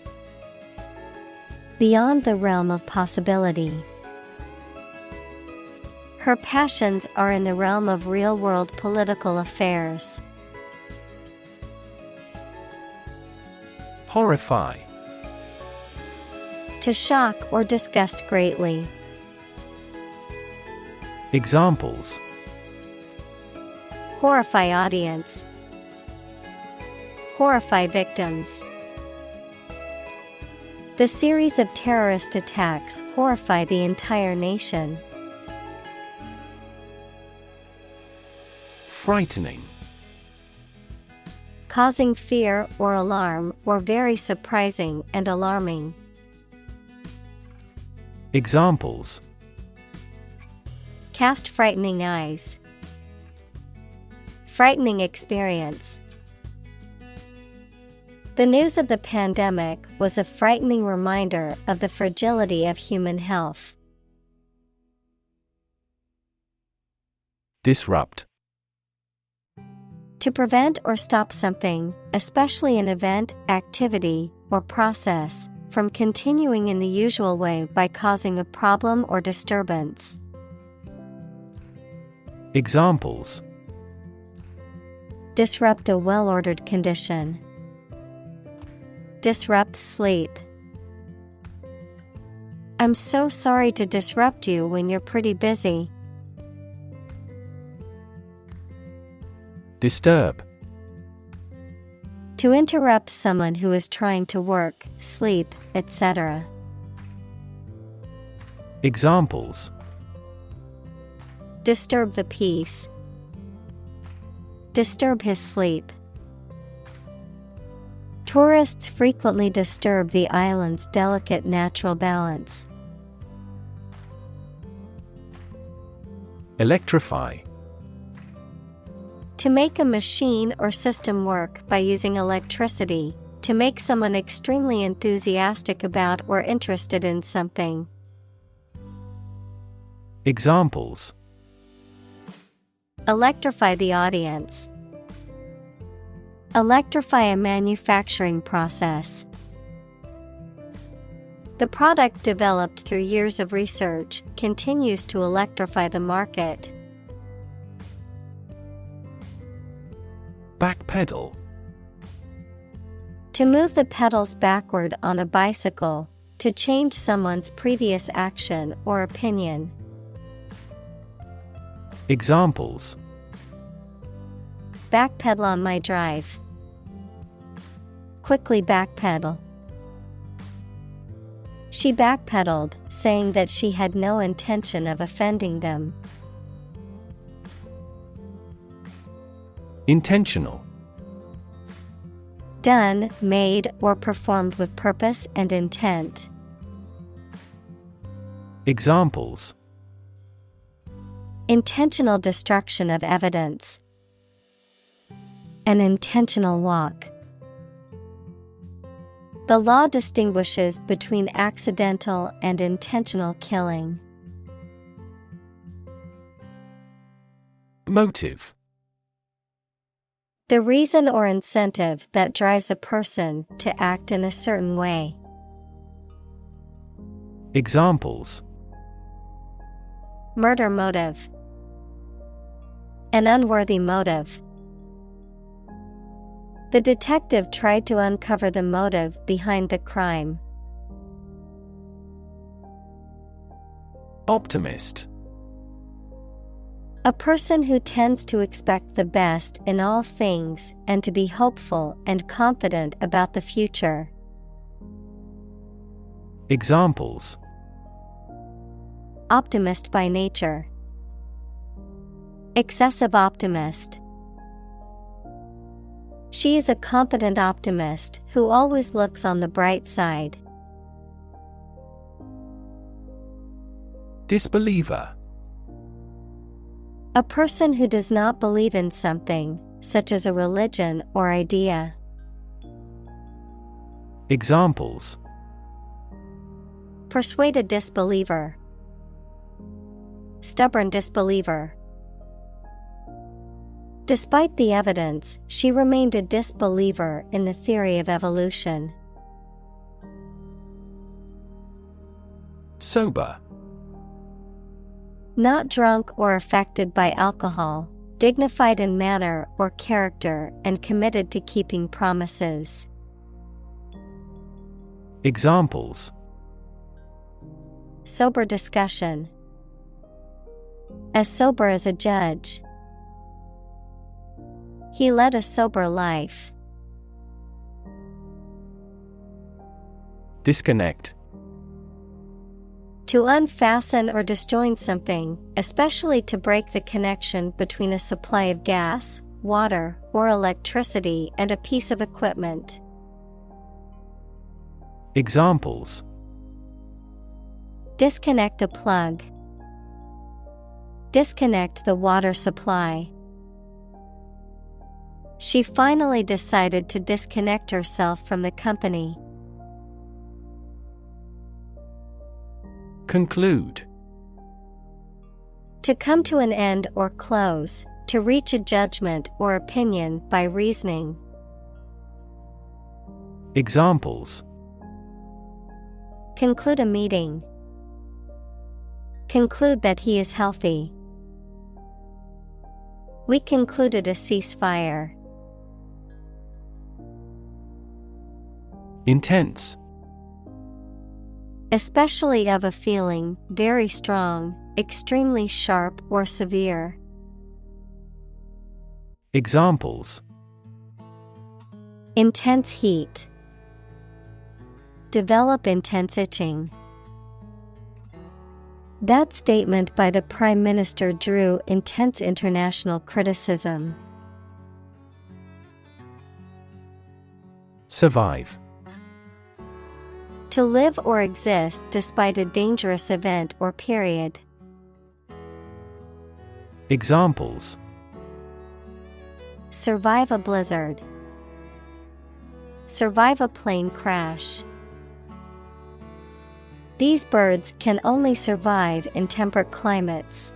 Beyond the realm of possibility. Her passions are in the realm of real-world political affairs. Horrify. To shock or disgust greatly. Examples: Horrify audience. Horrify victims. The series of terrorist attacks horrify the entire nation. Frightening. Causing fear or alarm, or very surprising and alarming. Examples: Cast frightening eyes. Frightening experience. The news of the pandemic was a frightening reminder of the fragility of human health. Disrupt. To prevent or stop something, especially an event, activity, or process, from continuing in the usual way by causing a problem or disturbance. Examples: Disrupt a well-ordered condition. Disrupt sleep. I'm so sorry to disrupt you when you're pretty busy. Disturb. To interrupt someone who is trying to work, sleep, etc. Examples: Disturb the peace. Disturb his sleep. Tourists frequently disturb the island's delicate natural balance. Electrify. To make a machine or system work by using electricity, to make someone extremely enthusiastic about or interested in something. Examples: Electrify the audience. Electrify a manufacturing process. The product developed through years of research continues to electrify the market. Backpedal. To move the pedals backward on a bicycle, to change someone's previous action or opinion. Examples: Backpedal on my drive. Quickly backpedal. She backpedaled, saying that she had no intention of offending them. Intentional. Done, made, or performed with purpose and intent. Examples: Intentional destruction of evidence. An intentional walk. The law distinguishes between accidental and intentional killing. Motive. The reason or incentive that drives a person to act in a certain way. Examples: Murder motive. An unworthy motive. The detective tried to uncover the motive behind the crime. Optimist. A person who tends to expect the best in all things and to be hopeful and confident about the future. Examples: Optimist by nature. Excessive optimist. She is a confident optimist who always looks on the bright side. Disbeliever. A person who does not believe in something, such as a religion or idea. Examples: Persuade a disbeliever. Stubborn disbeliever. Despite the evidence, she remained a disbeliever in the theory of evolution. Sober. Not drunk or affected by alcohol, dignified in manner or character and committed to keeping promises. Examples: Sober discussion. As sober as a judge. He led a sober life. Disconnect. To unfasten or disjoin something, especially to break the connection between a supply of gas, water, or electricity and a piece of equipment. Examples: Disconnect a plug. Disconnect the water supply. She finally decided to disconnect herself from the company. Conclude. To come to an end or close, to reach a judgment or opinion by reasoning. Examples: Conclude a meeting. Conclude that he is healthy. We concluded a ceasefire. Intense. Especially of a feeling, very strong, extremely sharp or severe. Examples: Intense heat. Develop intense itching. That statement by the Prime Minister drew intense international criticism. Survive. To live or exist despite a dangerous event or period. Examples: Survive a blizzard. Survive a plane crash. These birds can only survive in temperate climates.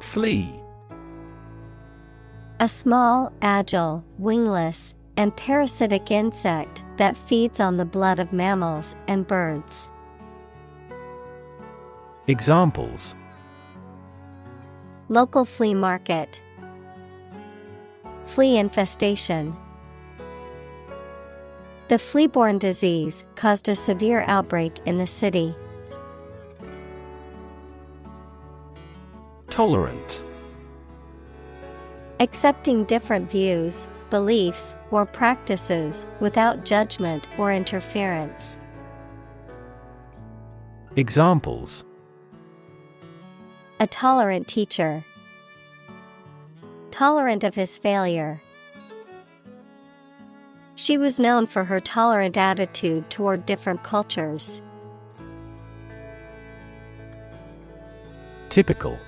Flea. A small, agile, wingless, and parasitic insect that feeds on the blood of mammals and birds. Examples: Local flea market. Flea infestation. The flea-borne disease caused a severe outbreak in the city. Tolerant. Accepting different views, beliefs, or practices without judgment or interference. Examples: A tolerant teacher. Tolerant of his failure. She was known for her tolerant attitude toward different cultures. Typical.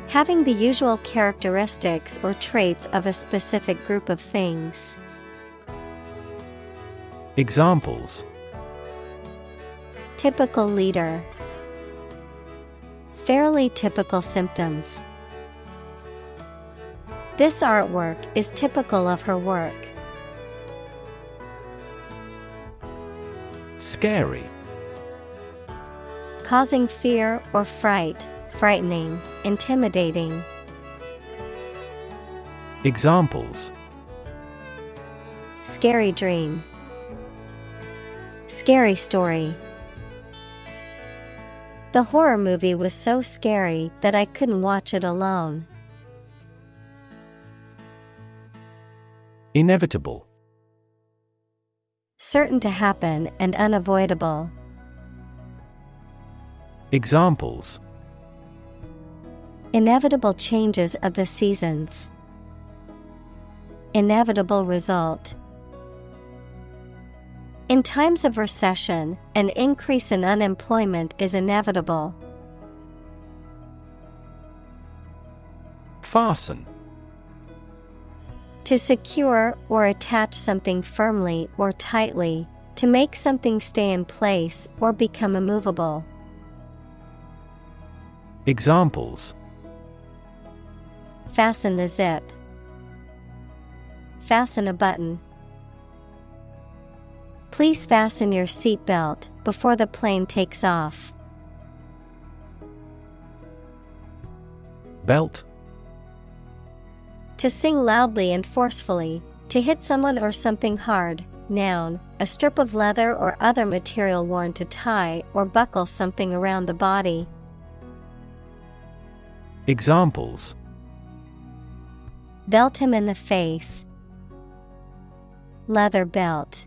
Having the usual characteristics or traits of a specific group of things. Examples: Typical leader. Fairly typical symptoms. This artwork is typical of her work. Scary. Causing fear or fright, frightening, intimidating. Examples: Scary dream. Scary story. The horror movie was so scary that I couldn't watch it alone. Inevitable. Certain to happen and unavoidable. Examples: Inevitable changes of the seasons. Inevitable result. In times of recession, an increase in unemployment is inevitable. Fasten. To secure or attach something firmly or tightly, to make something stay in place or become immovable. Examples: Fasten the zip. Fasten a button. Please fasten your seatbelt before the plane takes off. Belt. To sing loudly and forcefully, to hit someone or something hard. Noun, a strip of leather or other material worn to tie or buckle something around the body. Examples: Belt him in the face. Leather belt.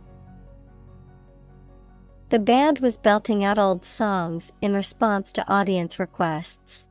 The band was belting out old songs in response to audience requests.